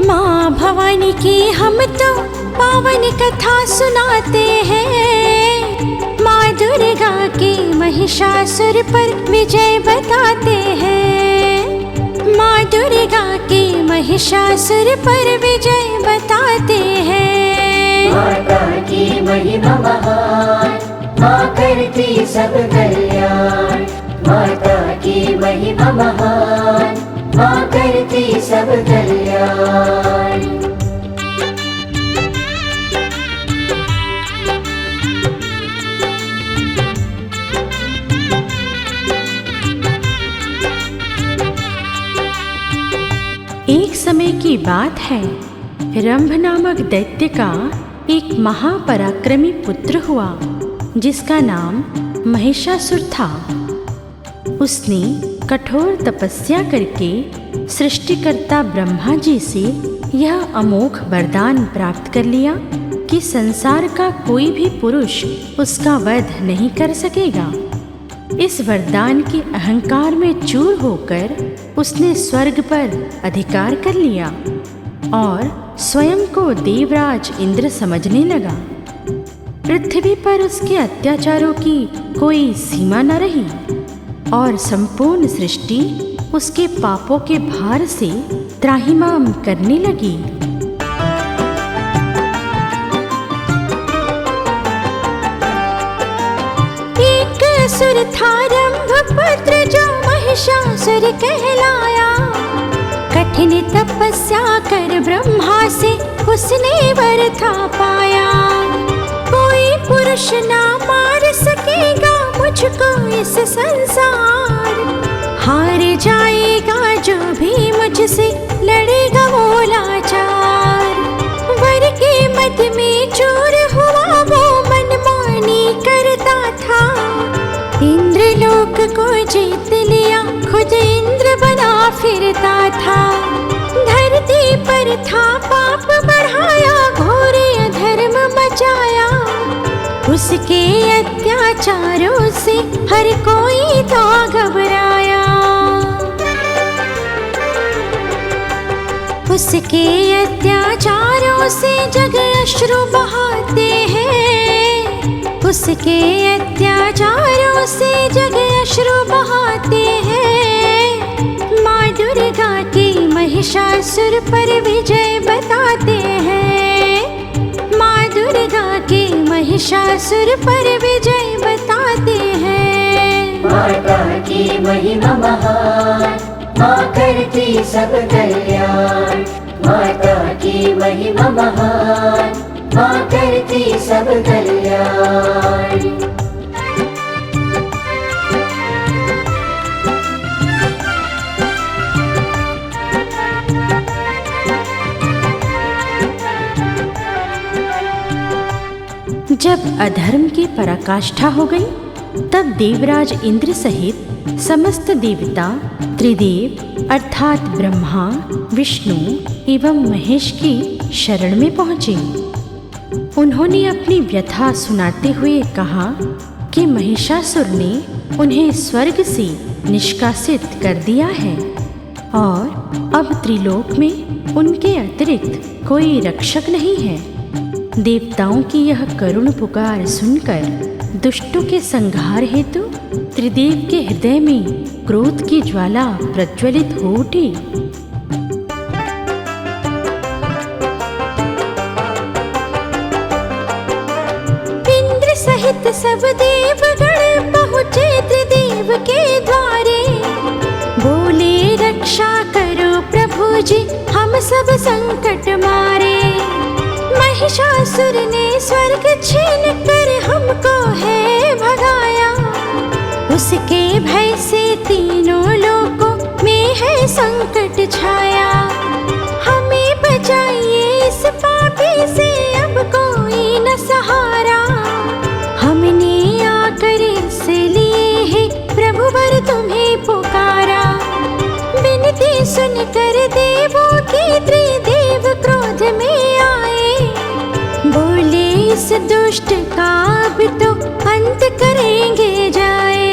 माँ भवानी की हम तो पावन कथा सुनाते हैं। माँ दुर्गा की महिषासुर पर विजय बताते हैं। माँ दुर्गा की महिषासुर पर विजय बताते हैं। माता की महिमा महान, माँ करती सब कल्याण। माता की महिमा महान, माँ करती सब कल्याण। है। रंभ नामक दैत्य का एक महापराक्रमी पुत्र हुआ जिसका नाम महिषासुर था। उसने कठोर तपस्या करके सृष्टिकर्ता ब्रह्मा जी से यह अमोघ वरदान प्राप्त कर लिया कि संसार का कोई भी पुरुष उसका वध नहीं कर सकेगा। इस वरदान के अहंकार में चूर होकर उसने स्वर्ग पर अधिकार कर लिया और स्वयं को देवराज इंद्र समझने लगा। पृथ्वी पर उसके अत्याचारों की कोई सीमा न रही और संपूर्ण सृष्टि उसके पापों के भार से त्राहिमाम करने लगी। एक असुर था रंभ पुत्र जो महिषासुर कहलाया। कठिन तपस्या कर ब्रह्मा से उसने वर था पाया। कोई पुरुष ना मार सकेगा मुझको इस संसार। हार जाएगा जो भी मुझसे लड़ेगा वो लाचार। वर के मद में चूर हुआ वो मनमानी करता था। इंद्रलोक को जीत लिया खुद इंद्र बना फिरता था। धरती पर था पाप बढ़ाया घोर अधर्म मचाया। उसके अत्याचारों से हर कोई तो घबराया। उसके अत्याचारों से जग अश्रु बहाते हैं। उसके अत्याचारों से जग अश्रु बहाते हैं। माँ दुर्गा की महिषासुर पर विजय बताते हैं। माँ दुर्गा की महिषासुर पर विजय बताते हैं। माता की महिमा महान, माँ करती सब कल्याण। माता की महिमा महान, माँ करती सब कल्याण। जब अधर्म की पराकाष्ठा हो गई तब देवराज इंद्र सहित समस्त देवता त्रिदेव अर्थात ब्रह्मा, विष्णु एवं महेश की शरण में पहुँचे। उन्होंने अपनी व्यथा सुनाते हुए कहा कि महिषासुर ने उन्हें स्वर्ग से निष्कासित कर दिया है और अब त्रिलोक में उनके अतिरिक्त कोई रक्षक नहीं है। देवताओं की यह करुण पुकार सुनकर दुष्टों के संहार हेतु त्रिदेव के हृदय में क्रोध की ज्वाला प्रज्वलित हो उठी। इंद्र सहित सब देवगण पहुँचे त्रिदेव के द्वारे। बोले रक्षा करो प्रभु जी हम सब संकट मारे। महिषासुर ने स्वर्ग छीन कर हमको है भगाया। उसके भय से तीनों लोकों में है संकट छाया। हमें बचाइए इस पापी से अब कोई न सहारा। हमने आकर इसलिए है प्रभु वर तुम्हें पुकारा। विनती सुनकर देवों की त्रिदेव क्रोध में आए। बोले इस दुष्ट का अब तो अंत करेंगे जाए।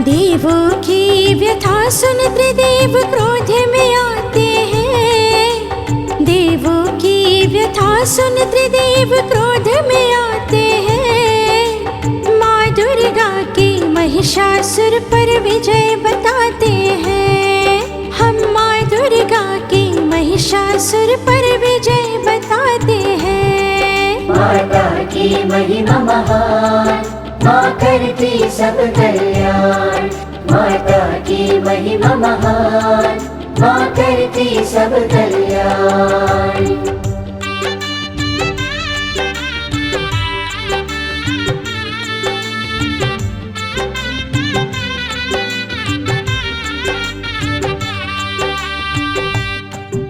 देवों की व्यथा सुन त्रिदेव क्रोध में आते हैं। देवों की व्यथा सुन त्रिदेव क्रोध में आते हैं। माँ दुर्गा की महिषासुर पर विजय बताते हैं। हम माँ दुर्गा की महिषासुर पर विजय बताते हैं। माता की महिमा महान, माँ करती सब कल्याण। माता की महिमा महान, माँ करती सब कल्याण।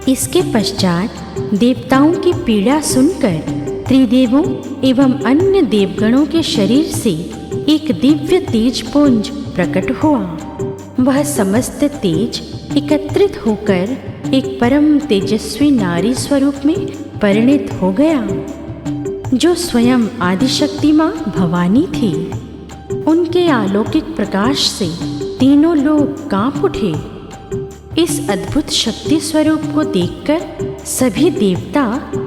इसके पश्चात देवताओं की पीड़ा सुनकर त्रिदेवों एवं अन्य देवगणों के शरीर से एक दिव्य तेजपुंज प्रकट हुआ। वह समस्त तेज एकत्रित होकर एक परम तेजस्वी नारी स्वरूप में परिणित हो गया, जो स्वयं आदिशक्ति माँ भवानी थी। उनके अलौकिक प्रकाश से तीनों लोग कांप उठे। इस अद्भुत शक्ति स्वरूप को देखकर सभी देवता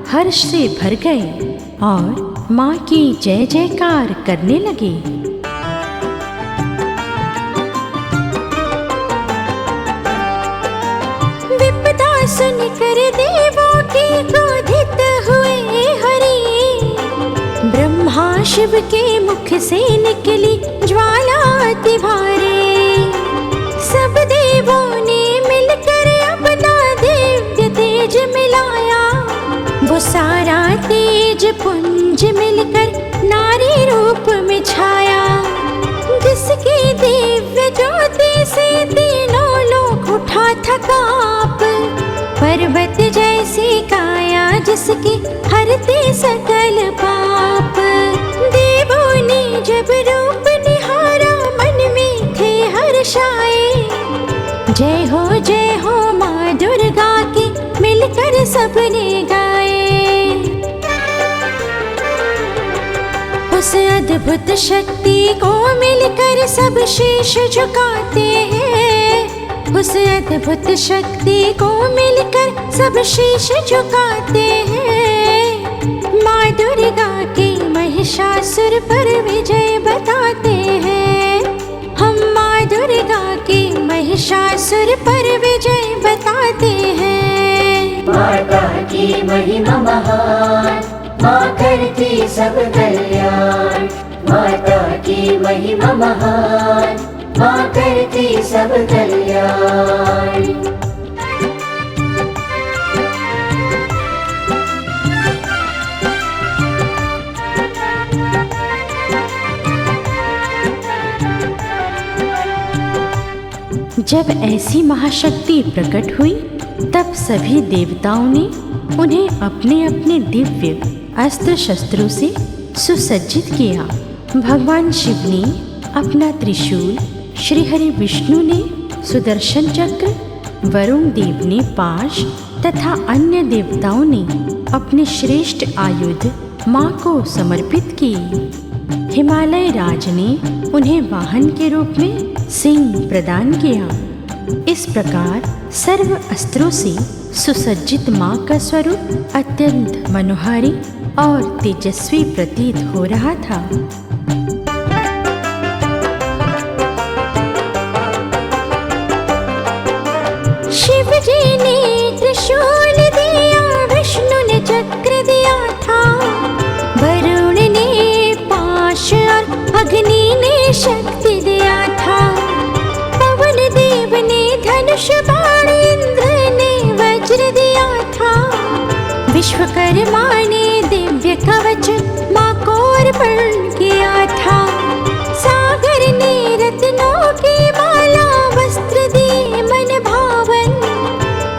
हर्ष से भर गए और माँ की जय जयकार करने लगे। विपदा सुनकर देवों के क्रोधित हुए हरि। ब्रह्मा शिव के मुख से निकली ज्वाला अति भारी। सब देवों ने मिलकर अपना दिव्य तेज मिलाया। वो सारा तेज पुंज मिलकर नारी रूप में छाया। जिसकी दिव्य ज्योति से तीनों लोग उठा था कांप। पर्वत जैसी काया जिसकी हरती सकल पाप। देवों ने जब रूप निहारा मन में थे हर्षाए। जय हो माँ दुर्गा की मिलकर सबने गाए। उस अद्भुत शक्ति को मिलकर सब शीश झुकाते हैं। उस अद्भुत शक्ति को मिलकर सब शीश झुकाते हैं। माँ दुर्गा की महिषासुर पर विजय बताते हैं। हम माँ दुर्गा की महिषासुर पर विजय बताते हैं। माता की महिमा महान, माँ करती सब कल्याण। माता की महिमा महान, माँ करती सब कल्याण। जब ऐसी महाशक्ति प्रकट हुई तब सभी देवताओं ने उन्हें अपने अपने दिव्य अस्त्र शस्त्रों से सुसज्जित किया। भगवान शिव ने अपना त्रिशूल, श्री हरि विष्णु ने सुदर्शन चक्र, वरुण देव ने पाश तथा अन्य देवताओं ने अपने श्रेष्ठ आयुध माँ को समर्पित किए। हिमालय राज ने उन्हें वाहन के रूप में सिंह प्रदान किया। इस प्रकार सर्व अस्त्रों से सुसज्जित माँ का स्वरूप अत्यंत मनोहारी और तेजस्वी प्रतीत हो रहा था। शिव जी ने त्रिशूल दिया, विष्णु ने चक्र दिया था। वरुण ने पाश और अग्नि ने शक्ति दिया था। पवन देव ने धनुष बाण, इंद्र ने वज्र दिया था। विश्वकर्मा ने दिव्य कवच माँ को अर्पण किया था। सागर ने रत्नों की माला, वस्त्र दिए मन भावन।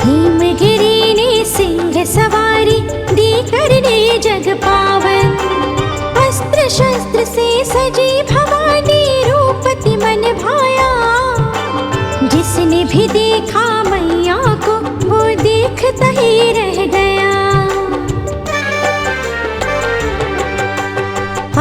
हिमगिरी ने सिंह सवारी दी, करने जग पावन। अस्त्र शस्त्र से सजी भवानी, रूपति मन भाया। जिसने भी देखा मैया को वो देखता ही रह गया।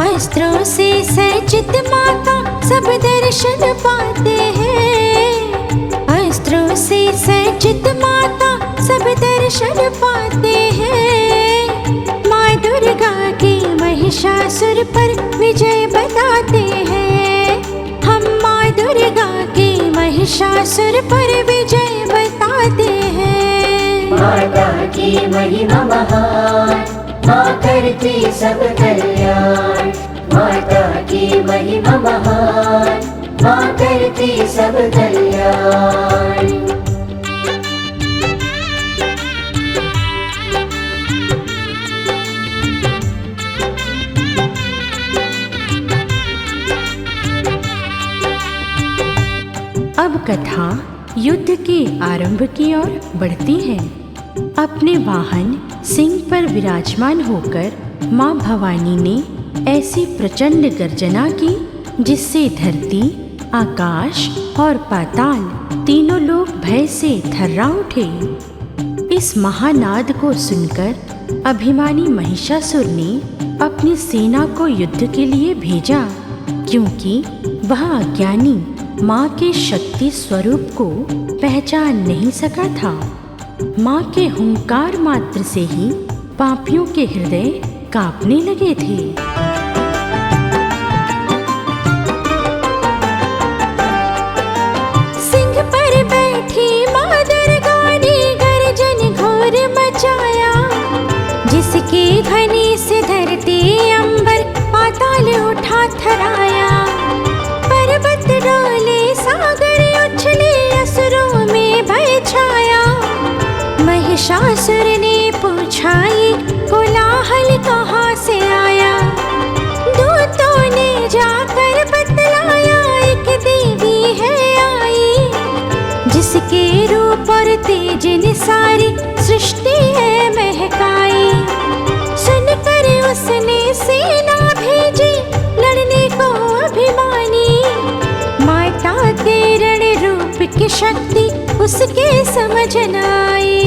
अस्त्रों से सज्जित माँ का सब दर्शन पाते हैं। अस्त्रों से सज्जित माँ का सब दर्शन पाते हैं। माँ दुर्गा की महिषासुर पर विजय बताते हैं। हम माँ दुर्गा की महिषासुर पर विजय बताते हैं। माता की महिमा महान, माँ करती सब कल्याण। माता की महिमा महान, माँ करती सब कल्याण। अब कथा युद्ध के आरंभ की ओर बढ़ती है। अपने वाहन सिंह पर विराजमान होकर माँ भवानी ने ऐसी प्रचंड गर्जना की जिससे धरती, आकाश और पाताल तीनों लोग भय से थर्रा उठे। इस महानाद को सुनकर अभिमानी महिषासुर ने अपनी सेना को युद्ध के लिए भेजा, क्योंकि वह अज्ञानी माँ के शक्ति स्वरूप को पहचान नहीं सका था। माँ के हुंकार मात्र से ही पापियों के हृदय कांपने लगे थे। सिंह पर बैठी माँ दुर्गा ने गर्जन घोर मचाया, जिसके ध्वनि से धरती अंबर पाताल उठा थराया। पर्वत डोले, सागर उछले, असुरों में भय छाया। महिषासुर ने पूछा ये कोलाहल कहाँ से आया। दूतों ने जाकर बतलाया एक देवी है आई, जिसके रूप और तेज ने सारी सृष्टि है महकाई। सुनकर उसने सेना भेजी लड़ने को अभिमानी, माता के रण रूप की शक्ति उसके समझ न आई।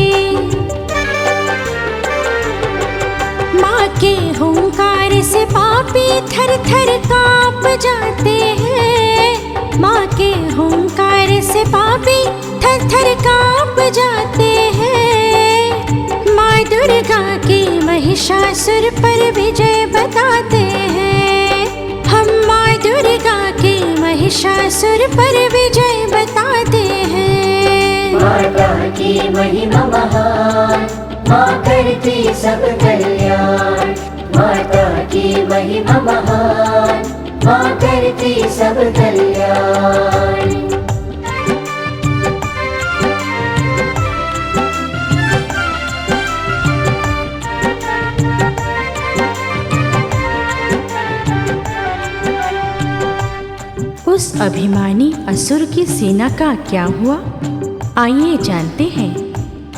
माँ के हुंकार से पापी थर थर कांप जाते हैं। माँ के हुंकार से पापी थर थर कांप जाते हैं। माँ दुर्गा की महिषासुर पर विजय बताते हैं। हम माँ दुर्गा की महिषासुर पर विजय बताते हैं। माता की महिमा महान, माँ करती सब कल्याण। माता की महिमा महान, माँ करती सब कल्याण। उस अभिमानी असुर की सेना का क्या हुआ, आइए जानते हैं।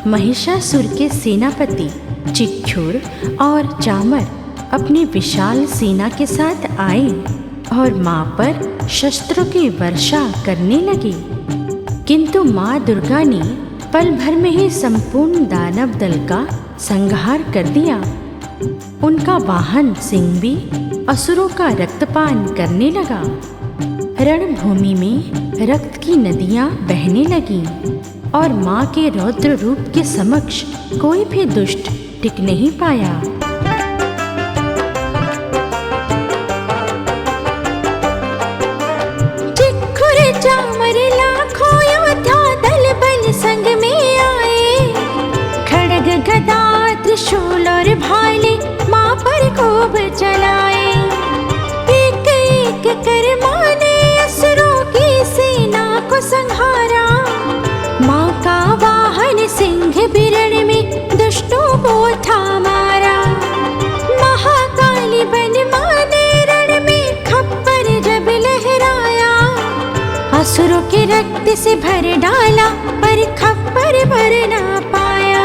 महिषासुर के सेनापति चिक्षुर और चामर अपनी विशाल सेना के साथ आए और माँ पर शस्त्रों की वर्षा करने लगे, किंतु माँ दुर्गा ने पल भर में ही संपूर्ण दानव दल का संहार कर दिया। उनका वाहन सिंह भी असुरों का रक्तपान करने लगा। रणभूमि में रक्त की नदियां बहने लगीं और माँ के रौद्र रूप के समक्ष कोई भी दुष्ट टिक नहीं पाया। चिक्षुर चामर लाखों योद्धा दल बल संग में आए। खड्ग गदा त्रिशूल और भाले माँ पर खूब चलाए। एक एक कर माँ ने असुरों की सेना को संहारा। माँ का वाहन सिंह बिरण में दुष्टों को था मारा। महाकाली बन माँ ने रण में खप्पर जब लहराया। असुरों के रक्त से भर डाला पर खप्पर भर ना पाया।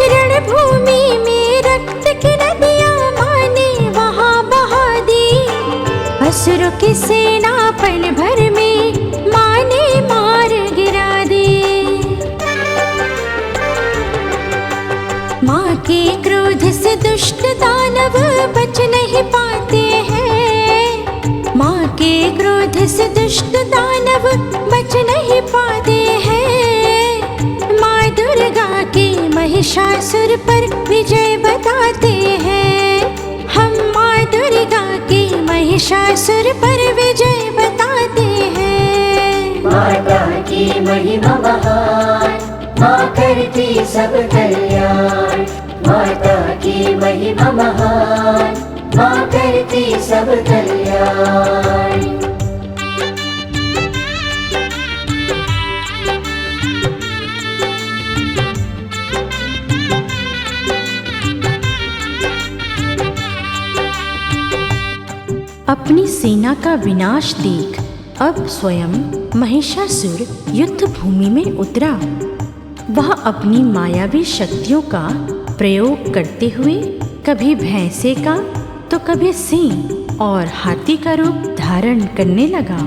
रणभूमि में रक्त की नदियाँ माँ ने वहाँ बहा दी। असुरों की सेना पल भर में माँ ने मार गिरा दी। माँ के क्रोध से दुष्ट दानव बच नहीं पाते हैं। माँ के क्रोध से दुष्ट दानव बच नहीं पाते हैं। माँ दुर्गा की महिषासुर पर विजय बताते हैं। हम माँ दुर्गा की महिषासुर पर विजय बताते हैं। माता की महिमा महान, माँ करती सब कल्याण। माता की महिमा महान, माँ करती सब कल्याण। अपनी सेना का विनाश देख अब स्वयं महिषासुर युद्ध भूमि में उतरा। वह अपनी मायावी शक्तियों का प्रयोग करते हुए कभी भैंसे का तो कभी सिंह और हाथी का रूप धारण करने लगा।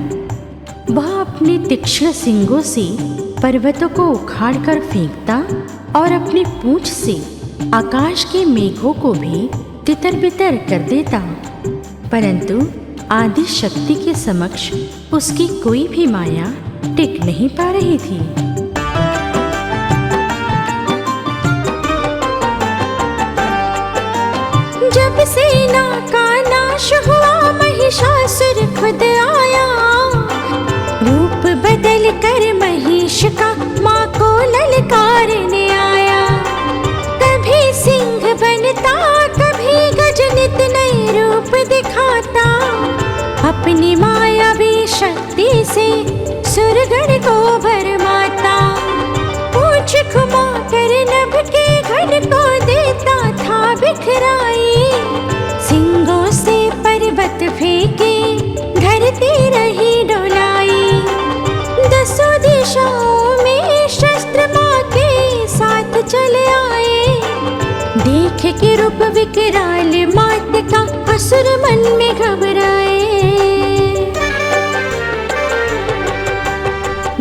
वह अपने तीक्ष्ण सींगों से पर्वतों को उखाड़कर फेंकता और अपनी पूंछ से आकाश के मेघों को भी तितर-बितर कर देता, परंतु आदि शक्ति के समक्ष उसकी कोई भी माया टिक नहीं पा रही थी। जब सेना का नाश हुआ महिषासुर खुद आया, रूप बदल कर महिष का माँ को ललकारने आया। कभी सिंह बनता कभी गजनित नए रूप दिखाता, अपनी मायावी शक्ति से सुरगण को भरमाता। पूंछ घुमा कर नभ के घन को देता था बिखराई, सिंगों से पर्वत फेंके धरती रही डोलाई। दसों दिशाओं में शस्त्र माँ के साथ चले आए, देख के रूप विकराल मात का असुर मन में घबराए।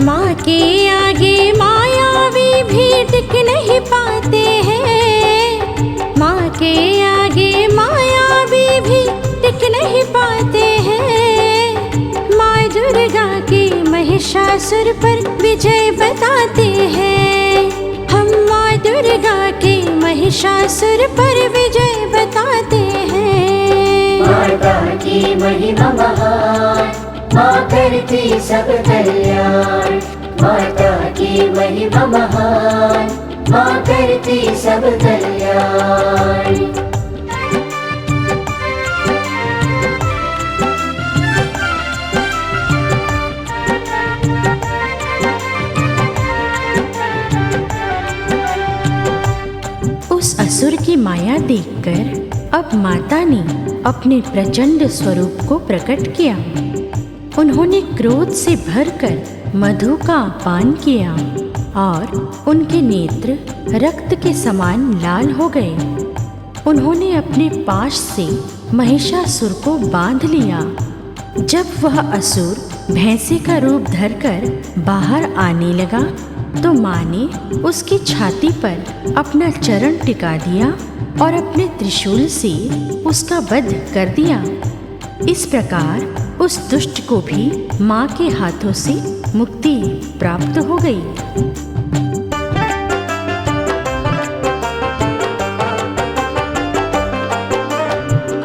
माँ के आगे मायावी भी टिक नहीं पाते हैं, माँ के आगे मायावी भी टिक नहीं पाते हैं। माँ दुर्गा के महिषासुर पर विजय बताते हैं, हम माँ दुर्गा के महिषासुर पर विजय बताते हैं। माता की महिमा महान, माँ करती सब कल्याण। माता की महिमा महान, माँ करती सब कल्याण। उस असुर की माया देखकर अब माता ने अपने प्रचंड स्वरूप को प्रकट किया। उन्होंने क्रोध से भरकर मधु का पान किया और उनके नेत्र रक्त के समान लाल हो गए। उन्होंने अपने पाश से महिषासुर को बांध लिया। जब वह असुर भैंसे का रूप धरकर बाहर आने लगा तो माँ ने उसकी छाती पर अपना चरण टिका दिया और अपने त्रिशूल से उसका वध कर दिया। इस प्रकार उस दुष्ट को भी माँ के हाथों से मुक्ति प्राप्त हो गई।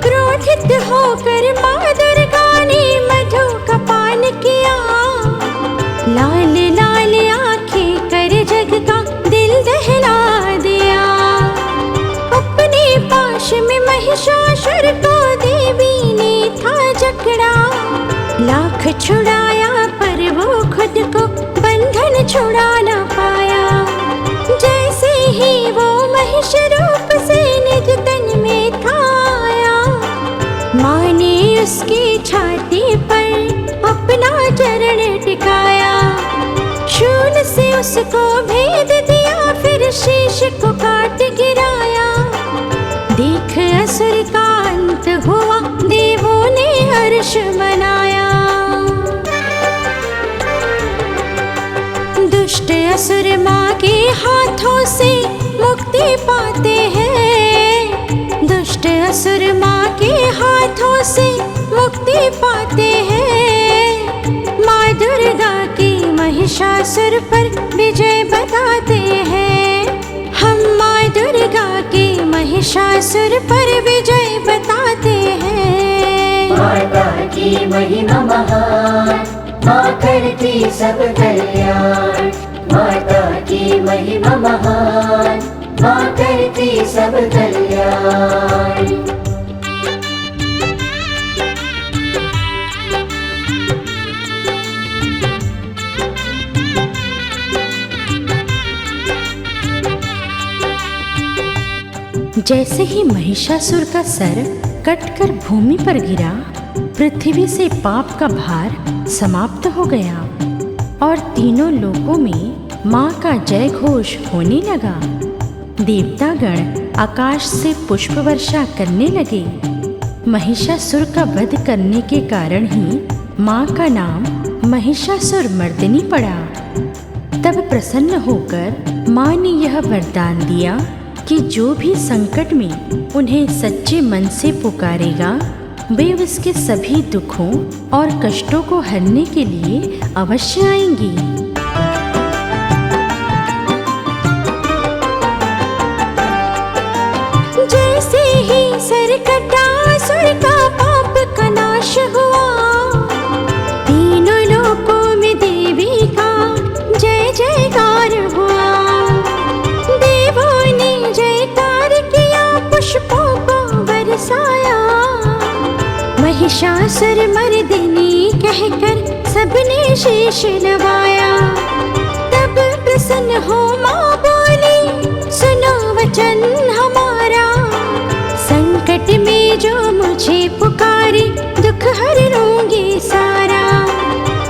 क्रोधित होकर माँ दुर्गा ने मधु का पान किया, लाल लाल आंखें कर जग का दिल दहला दिया। अपने पाश में महिषासुर को देवी ने था जकड़ा, लाख छुड़ाया पर वो खुद को बंधन छुड़ा न पाया। जैसे ही वो महिष रूप से निज तन में था आया, माँ ने उसकी छाती पर अपना चरण टिकाया। शूल से उसको भेद दिया फिर शीश को काट गिराया। देख असुर का अंत हुआ देवों ने हर्ष मनाया। दुष्ट असुर माँ के हाथों से मुक्ति पाते हैं, दुष्ट असुर माँ के हाथों से मुक्ति पाते हैं। माँ दुर्गा की महिषासुर पर विजय बताते हैं, हम माँ दुर्गा की महिषासुर पर विजय बताते हैं। माता की महिमा महान, माँ करती सब कल्याण। माता की महिमा महान, माँ करती सब कल्याण। जैसे ही महिषासुर का सर कटकर भूमि पर गिरा, पृथ्वी से पाप का भार समाप्त हो गया और तीनों लोकों में माँ का जय घोष होने लगा। देवतागण आकाश से पुष्प वर्षा करने लगे। महिषासुर का वध करने के कारण ही माँ का नाम महिषासुर मर्दिनी पड़ा। तब प्रसन्न होकर माँ ने यह वरदान दिया कि जो भी संकट में उन्हें सच्चे मन से पुकारेगा वे उसके सभी दुखों और कष्टों को हरने के लिए अवश्य आएंगी। जैसे ही सर कटा असुर का पाप का नाश हुआ, तीनों लोकों में देवी का जय जयकार हुआ। देवों ने जयकार किया, पुष्पों को बरसाया। महिषासुर मर्दिनी कहकर सबने शीश नवाया। तब प्रसन्न हो माँ बोली, सुनो वचन हमारा। संकट में जो मुझे पुकारे, दुख हर लूंगी सारा।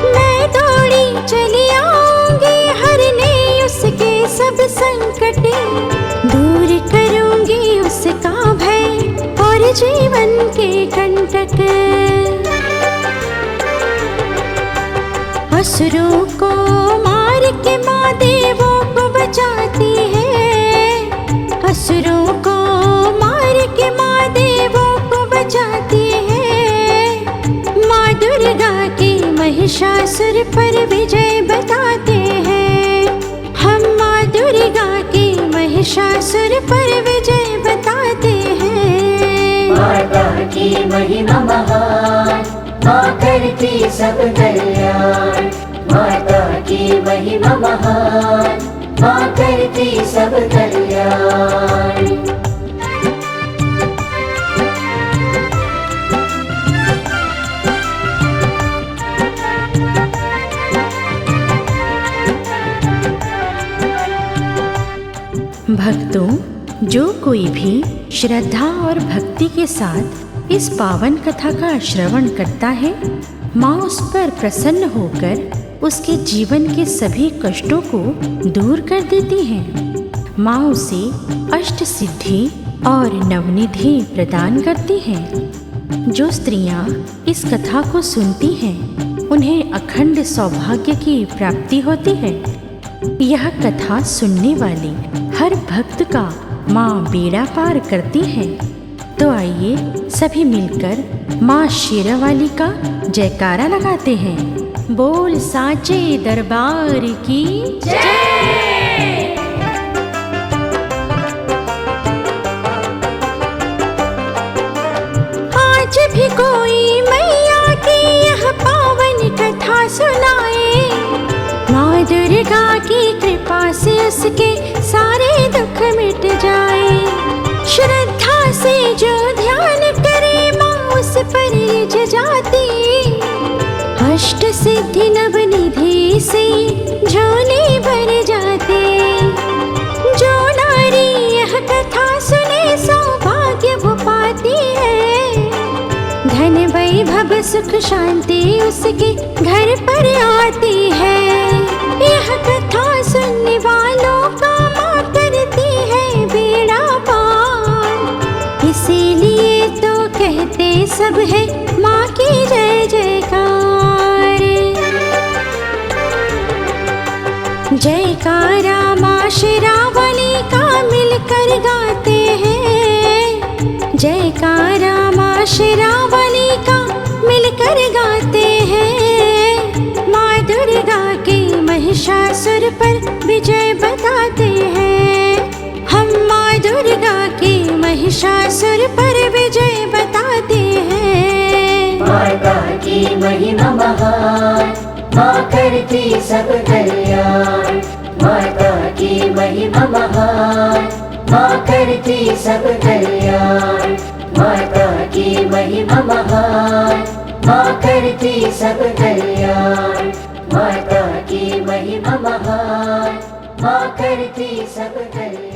मैं दौड़ी चली आऊंगी, हरने उसके सब संकट। दूर करूंगी उसका भय और जीवन के कंटक। असुरों को मार के माँ देवों को बचाती है। असुरों को मार के माँ देवों को बचाती है। माँ दुर्गा की महिषासुर पर विजय बताते हैं। हम माँ दुर्गा की महिषासुर पर विजय बताते हैं। माता की महिमा महान, माँ करती सब कल्याण। माता की महिमा महान, माँ करती सब कल्याण। भक्तों, जो कोई भी श्रद्धा और भक्ति के साथ इस पावन कथा का श्रवण करता है, माँ उस पर प्रसन्न होकर उसके जीवन के सभी कष्टों को दूर कर देती हैं। माँ उसे अष्ट सिद्धि और नवनिधि प्रदान करती हैं। जो स्त्रियाँ इस कथा को सुनती हैं, उन्हें अखंड सौभाग्य की प्राप्ति होती है। यह कथा सुनने वाले हर भक्त का माँ बेड़ा पार करती है। तो आइए सभी मिलकर माँ शेरावाली का जयकारा लगाते हैं। बोल साचे दरबार की जय। आज भी कोई मैया की यह पावन कथा सुनाए। माँ दुर्गा की कृपा से उसके सारे दुख मिट जाए। श्रद्धा से जो ध्यान करे, माँ उस पर रिझ जाती। अष्ट सिद्धि नवनिधि से झोली भर जाते। जो नारी यह कथा सुने, सौभाग्य वो पाती है। धन वैभव सुख शांति उसके घर पर आती है। यह कथा सुनने वालों का माँ करती है बेड़ा पार। इसीलिए तो कहते सब है माँ की जय जयकार। जयकारा माँ शेरावाली का मिलकर गाते हैं। जयकारा माँ शेरावाली का मिलकर गाते हैं। माँ दुर्गा की महिषासुर पर विजय बताते हैं। हम माँ दुर्गा की महिषासुर पर विजय बताते हैं। माता की महिमा महान, माँ करती सब कल्याण। माता की महिमा महान, माँ करती सब कल्याण। माता की महिमा महान, माँ करती सब कल्याण। माता की महिमा महान, माँ करती सब कल्याण।